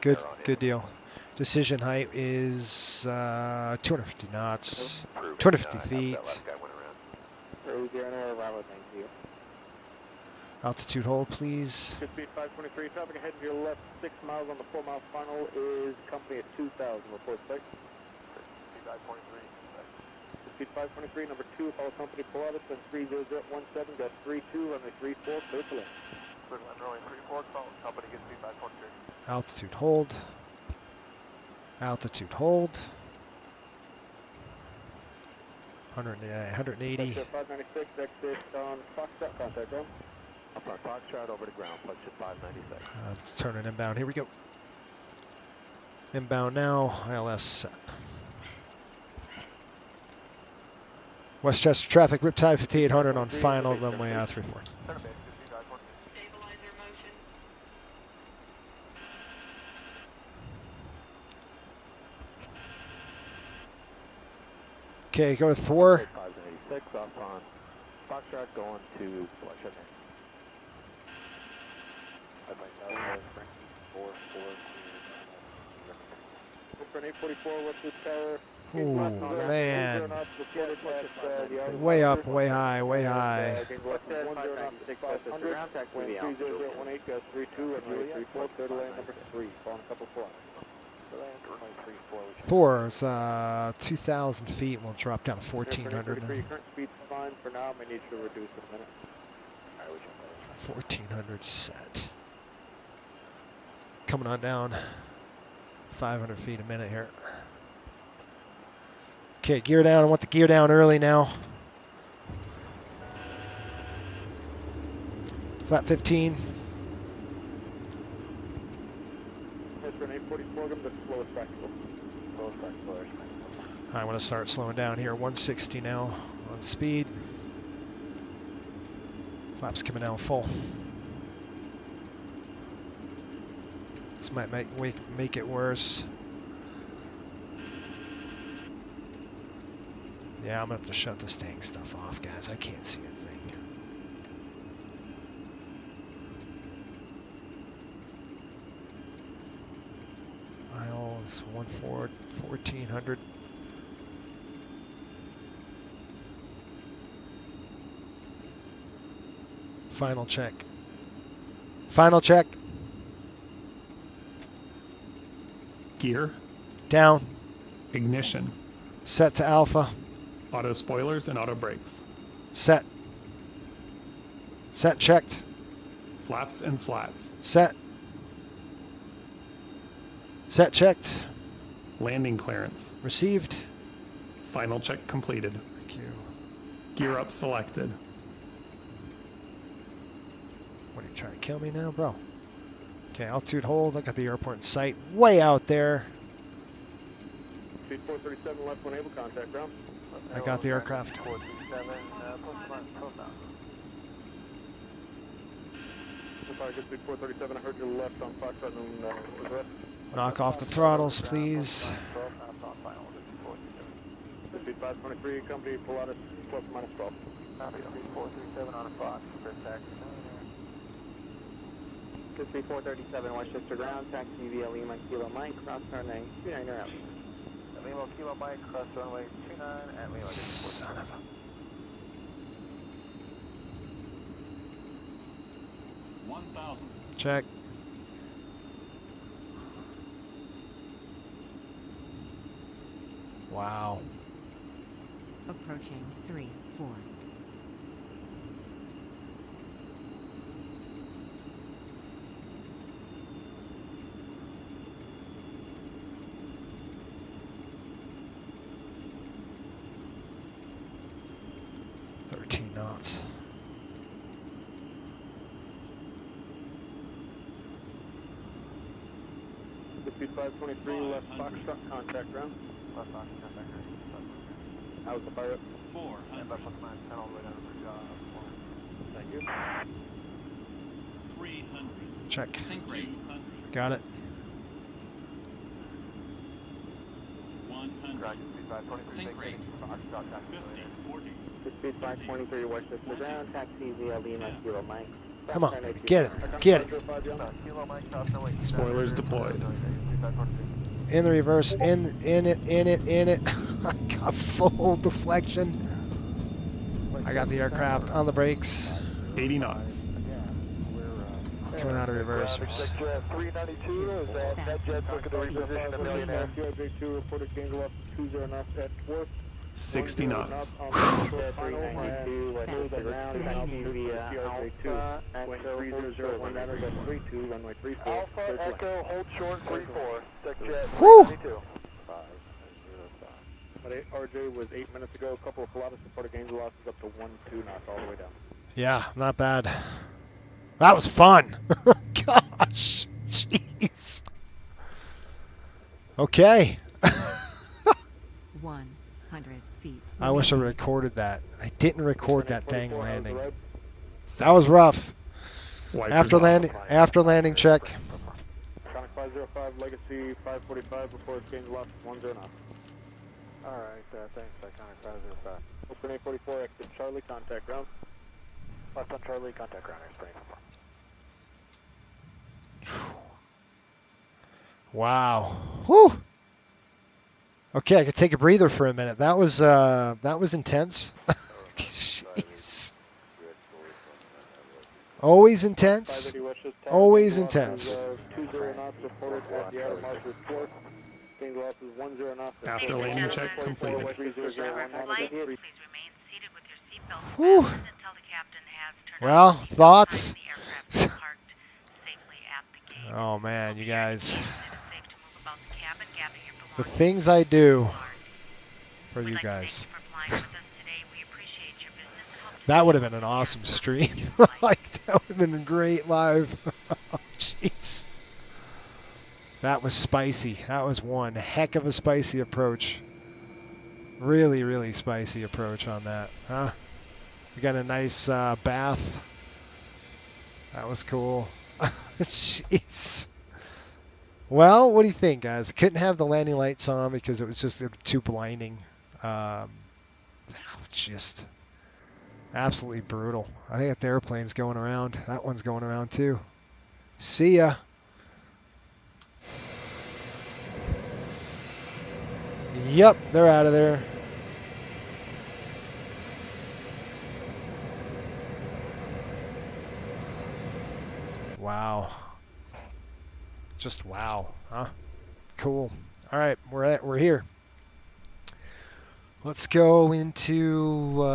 good deal. Decision height is 250 knots, 250 feet. Altitude hold, please. Good speed 523, traffic ahead to your left, 6 miles on the 4-mile final is company at 2000, report site. Speed 523. Speed 523, number 2, follow company Pilatus, then 30017, got 32, runway 34, clear for land. Runway 34, follow company, get speed 523. Altitude hold. Altitude hold. 180. 596, exit on Foxtrot, contact ground. Up on Foxtrot, over to ground, punch at 596. Let's turn it inbound. Here we go. Inbound now. ILS set. Westchester traffic, Riptide 5800 on final, runway 34. Okay, go with 4. 596 off on Foxtrot, going to Blushing. For 844, West Loop Tower. Ooh, man. Way up, way high, way high. Four, it's 2,000 feet. We'll drop down to 1,400. Current speed's fine for now. May need to reduce a minute. 1,400 set. Coming on down. 500 feet a minute here. Okay, gear down. I want the gear down early now. Flat 15. I want to start slowing down here. 160 now on speed. Flaps coming down full. This might make it worse. Yeah, I'm gonna have to shut this dang stuff off, guys. I can't see a thing. Miles 1,400. Final check. Final check. Gear. Down. Ignition. Set to alpha. Auto spoilers and auto brakes. Set. Set checked. Flaps and slats. Set. Set checked. Landing clearance. Received. Final check completed. Thank you. Gear up selected. What are you trying to kill me now, bro? Okay, altitude hold. I got the airport in sight. Way out there. Speed 437, left one able, contact ground. I got the aircraft. 437, good speed 437, I heard you left on Foxtrot and Knock off the throttles, please. Speed 523, company Pilatus, plus minus 12. Copy, speed 437 on a Fox, for taxi. Good speed 437, Westchester ground, taxi via Lima Kilo Mike, cross runway 29 around. Lima Kilo Mike, cross runway 29 at Lima. Son of a... Check. Wow. Approaching 3-4. Knots. Good speed 523, left Foxtrot, contact ground. Left Fox, contact ground. How's the pilot? 400. And left minus 10 all the way down for Thank you. 300. Check. Got it. 100. Roger, speed 523, Sync rate. Foxtrot, taxi. 50, 40. Good speed 523, Westchester ground, taxi via Lima Kilo Mike. Come on, baby. Get it. Get it. Spoilers deployed. in the reverse, in it. I got full deflection. I got the aircraft on the brakes. 80 knots. Coming out of reversers. 392, is that NetJet's looking to reposition a millionaire? CRJ2 reported gain loss of 20 knots at Worth. 60 knots. 392, hit the ground, bound to Alpha, Echo, 32, runway 34. Alpha, Echo, hold short, 34, NetJet 392. But RJ was 8 minutes ago, a couple of pilots reported gains and losses up to 1-2 knots all the way down. Yeah, not bad. That was fun. Gosh, jeez. Okay. 100 feet. I wish I recorded that. I didn't record that dang landing. That was rough. After landing check. Sonic 505, Legacy 545, reports gains and losses 10 knots. Alright, thanks, Iconic 505. Open 844, exit Charlie, contact ground. Left on Charlie, contact ground, Airspring 4. Wow. Whew. Okay, I could take a breather for a minute. That was intense. Jeez. Always intense. Always intense. 20 knots reported at the outer mark report. Gains losses 10 knots. After landing check completed. Whew. Well, thoughts? Oh man, you guys. The things I do for you guys. That would have been an awesome stream. Like, that would have been great live. Jeez. That was spicy. That was one heck of a spicy approach. Really, really spicy approach on that. Huh? We got a nice bath. That was cool. Jeez. Well, what do you think, guys? Couldn't have the landing lights on because it was just too blinding. Just absolutely brutal. I think the airplane's going around. That one's going around too. See ya. Yep, they're out of there. Wow. Just wow, huh? Cool. All right, we're here. Let's go into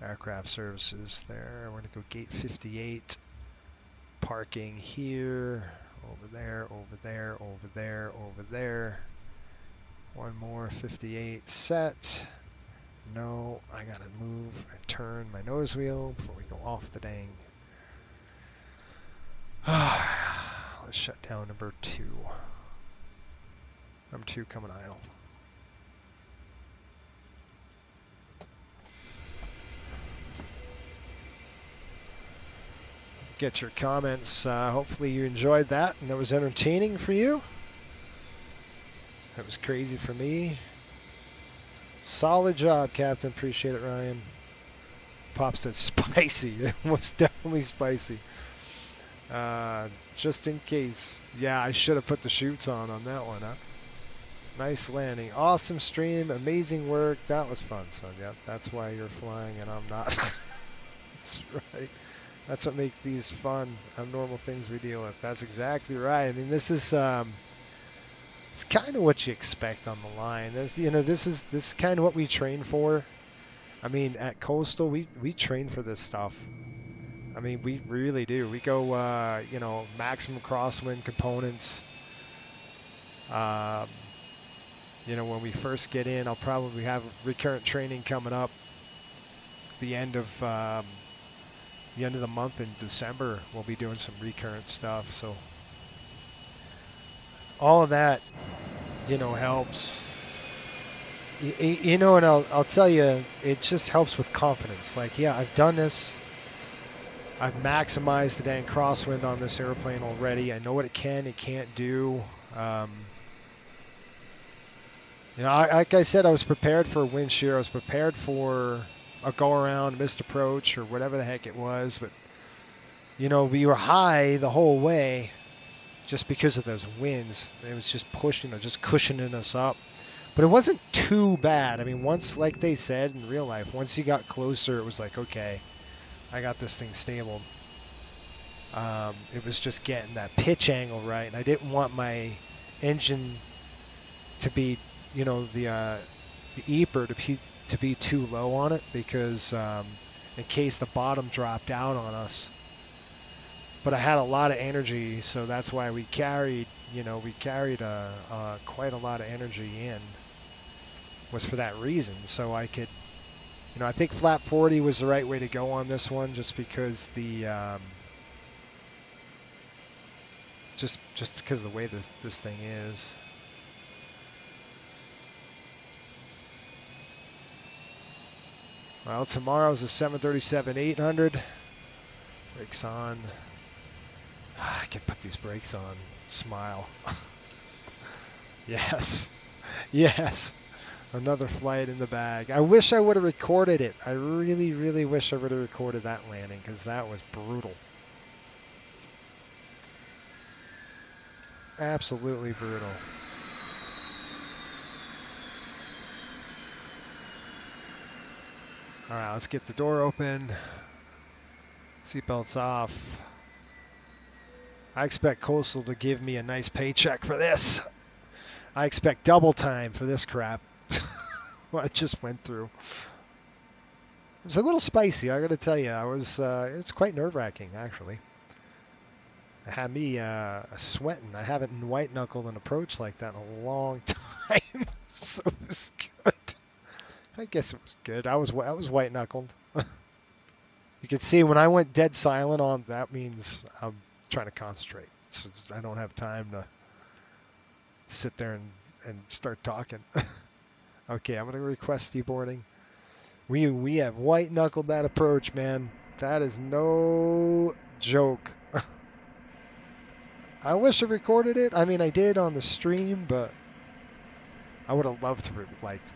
aircraft services there. We're gonna go gate 58. Parking here, over there, over there, over there, over there. One more 58 set. No, I gotta move and turn my nose wheel before we go off the dang. Let's shut down number 2. Number 2 coming idle. Get your comments. Hopefully you enjoyed that and it was entertaining for you. That was crazy for me. Solid job, Captain. Appreciate it, Ryan. Pop said spicy. It was definitely spicy. Just in case. Yeah, I should have put the chutes on that one, huh? Nice landing. Awesome stream. Amazing work. That was fun, son. Yeah, that's why you're flying and I'm not. That's right. That's what makes these fun, abnormal things we deal with. That's exactly right. I mean, this is it's kind of what you expect on the line. This is kind of what we train for. I mean, at Coastal, we train for this stuff. I mean, we really do. We go, maximum crosswind components. When we first get in, I'll probably have recurrent training coming up. The end of the month in December, we'll be doing some recurrent stuff. So all of that, helps. And I'll tell you, it just helps with confidence. Like, yeah, I've done this. I've maximized the dang crosswind on this airplane already. I know what it can, it can't do. Like I said, I was prepared for a wind shear. I was prepared for a go-around, missed approach, or whatever the heck it was. But, we were high the whole way. just because of those winds. It was just pushing, just cushioning us up. But it wasn't too bad. I mean, once, like they said in real life, once you got closer, it was like, okay, I got this thing stable. It was just getting that pitch angle right, and I didn't want my engine to be, you know, the EPR to be too low on it, because in case the bottom dropped out on us. But I had a lot of energy, so that's why we carried, you know, quite a lot of energy in. Was for that reason, so I could, you know, I think flat 40 was the right way to go on this one, just because the just because of the way this thing is. Well, tomorrow's a 737-800. Brakes on. I can put these brakes on. Smile. Yes. Yes. Another flight in the bag. I wish I would have recorded it. I really, really wish I would have recorded that landing, because that was brutal. Absolutely brutal. All right, let's get the door open. Seatbelts off. I expect Coastal to give me a nice paycheck for this. I expect double time for this crap. What I just went through. It was a little spicy, I gotta tell you. It's quite nerve-wracking, actually. It had me sweating. I haven't white-knuckled an approach like that in a long time. So it was good. I guess it was good. I was white-knuckled. You can see when I went dead silent on, that means I'm trying to concentrate. So I don't have time to sit there and start talking. Okay, I'm going to request deboarding. We have white-knuckled that approach, man. That is no joke. I wish I recorded it. I mean, I did on the stream, but I would have loved to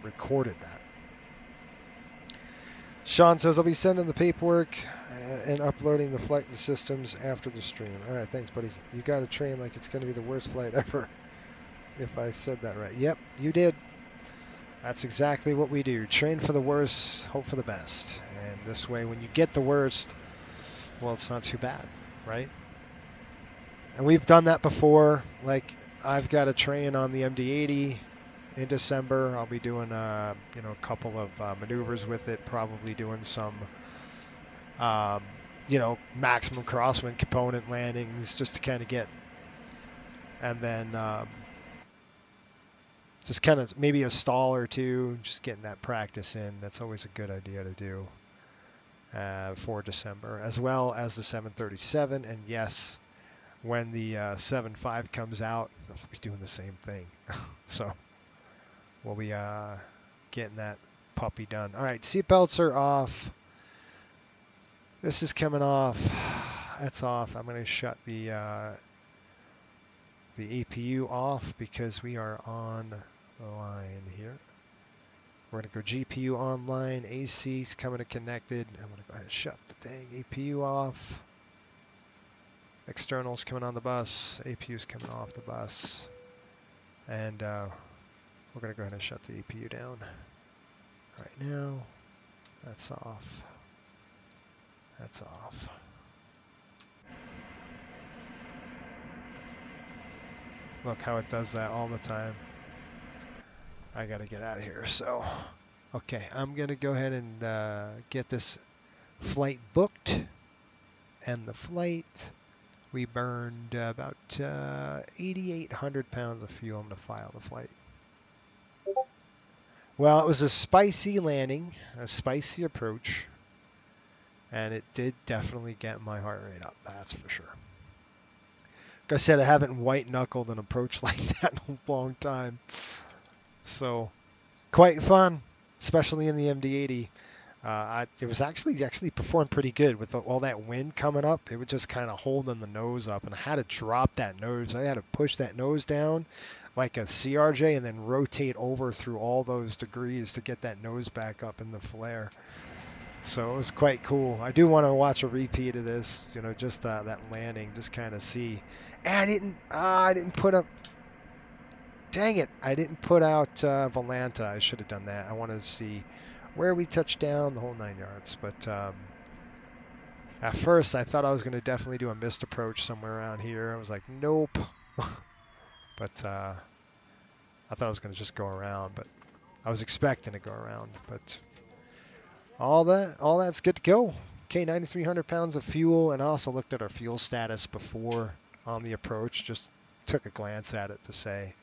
recorded that. Sean says, I'll be sending the paperwork and uploading the flight systems after the stream. All right, thanks, buddy. You got to train like it's going to be the worst flight ever. If I said that right. Yep, you did. That's exactly what we do. Train for the worst, hope for the best. And this way, when you get the worst, well, it's not too bad, right? And we've done that before. Like, I've got a train on the MD-80 in December. I'll be doing, a couple of maneuvers with it, probably doing some, maximum crosswind component landings just to kind of get, and then just kind of maybe a stall or two, just getting that practice in. That's always a good idea to do for December, as well as the 737. And yes, when the 7.5 comes out, we'll be doing the same thing. So we'll be getting that puppy done. All right, seatbelts are off. This is coming off. That's off. I'm going to shut the APU off because we are on the line here. We're going to go GPU online. AC is coming to connected. I'm going to go ahead and shut the dang APU off. Externals coming on the bus. APU is coming off the bus. And we're going to go ahead and shut the APU down right now. That's off. That's off. Look how it does that all the time. I gotta get out of here. So, okay, I'm gonna go ahead and get this flight booked. And the flight, we burned about 8,800 pounds of fuel to file the flight. Well, it was a spicy landing, a spicy approach, and it did definitely get my heart rate up. That's for sure. Like I said, I haven't white-knuckled an approach like that in a long time. So, quite fun, especially in the MD-80. It was actually performed pretty good with all that wind coming up. It was just kind of holding the nose up, and I had to drop that nose. I had to push that nose down like a CRJ and then rotate over through all those degrees to get that nose back up in the flare. So it was quite cool. I do want to watch a repeat of this, you know, just that landing, just kind of see. And I didn't put up. Dang it! I didn't put out Volanta. I should have done that. I wanted to see where we touched down, the whole 9 yards. But at first, I thought I was going to definitely do a missed approach somewhere around here. I was like, nope. But I thought I was going to just go around, but I was expecting to go around. But all that's good to go. Okay, 9,300 pounds of fuel, and I also looked at our fuel status before on the approach. Just took a glance at it to say,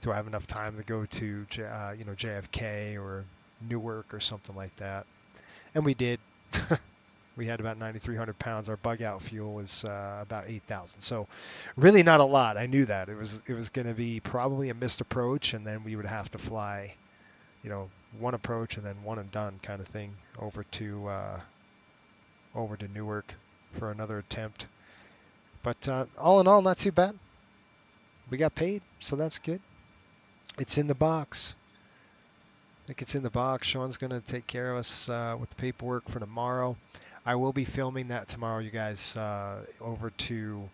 do I have enough time to go to JFK or Newark or something like that? And we did. We had about 9,300 pounds. Our bug out fuel is about 8,000. So really not a lot. I knew that. It was going to be probably a missed approach, and then we would have to fly, you know, one approach and then one and done kind of thing over to Newark for another attempt. But all in all, not too bad. We got paid, so that's good. It's in the box. I think it's in the box. Sean's going to take care of us with the paperwork for tomorrow. I will be filming that tomorrow, you guys, over to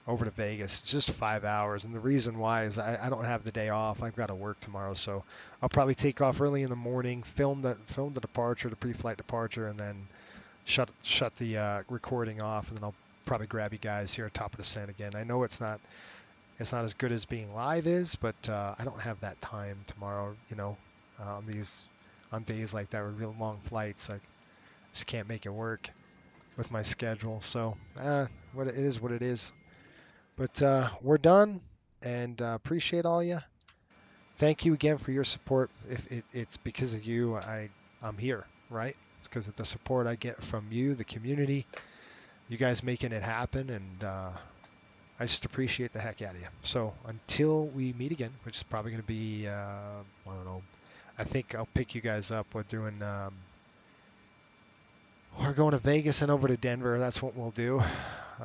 Vegas. It's just 5 hours, and the reason why is I don't have the day off. I've got to work tomorrow, so I'll probably take off early in the morning, film the departure, the pre-flight departure, and then shut the recording off, and then I'll probably grab you guys here at top of descent again. I know it's not as good as being live is, but I don't have that time tomorrow, you know, on days like that with real long flights. I just can't make it work with my schedule. So what it is. But we're done, and appreciate all you. Thank you again for your support. If it's because of you, I'm here, right? It's because of the support I get from you, the community, you guys making it happen, and I just appreciate the heck out of you. So until we meet again, which is probably going to be, I don't know, I think I'll pick you guys up. We're going to Vegas and over to Denver. That's what we'll do.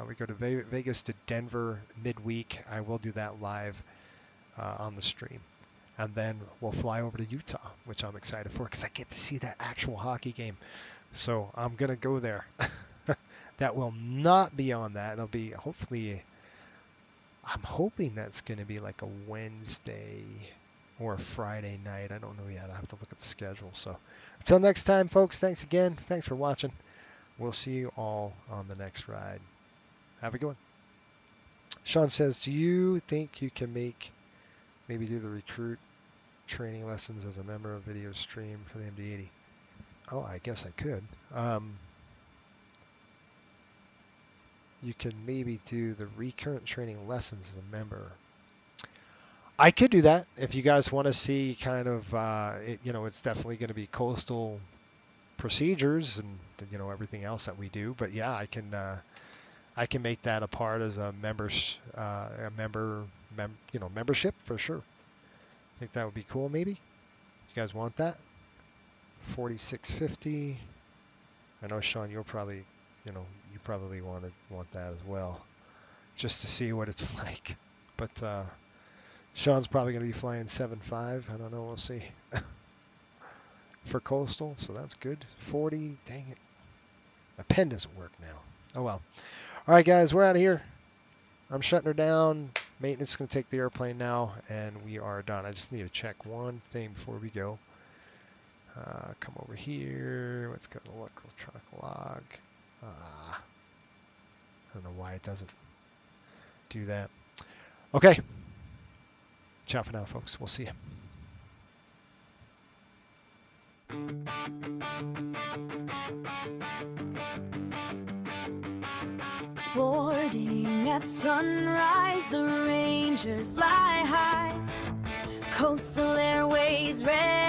We go to Vegas to Denver midweek. I will do that live on the stream. And then we'll fly over to Utah, which I'm excited for because I get to see that actual hockey game. So I'm going to go there. That will not be on that. It'll be hopefully, I'm hoping that's going to be like a Wednesday or a Friday night. I don't know yet. I have to look at the schedule. So until next time, folks, thanks again. Thanks for watching. We'll see you all on the next ride. Have a good one. Sean says, do you think you can maybe do the recruit training lessons as a member of video stream for the MD-80? Oh, I guess I could. You can maybe do the recurrent training lessons as a member. I could do that if you guys want to see kind of, it's definitely going to be coastal procedures and, everything else that we do. But yeah, I can make that a part as a membership for sure. I think that would be cool. Maybe you guys want that. 4650. I know, Sean, you'll probably, you probably want that as well, just to see what it's like. But Sean's probably going to be flying 7.5. I don't know. We'll see. For coastal, so that's good. 40. Dang it. My pen doesn't work now. Oh well. All right, guys, we're out of here. I'm shutting her down. Maintenance is going to take the airplane now, and we are done. I just need to check one thing before we go. Come over here. Let's go to the electronic log. I don't know why it doesn't do that. Okay. Ciao for now, folks. We'll see you. Boarding at sunrise, the Rangers fly high. Coastal Airways ready.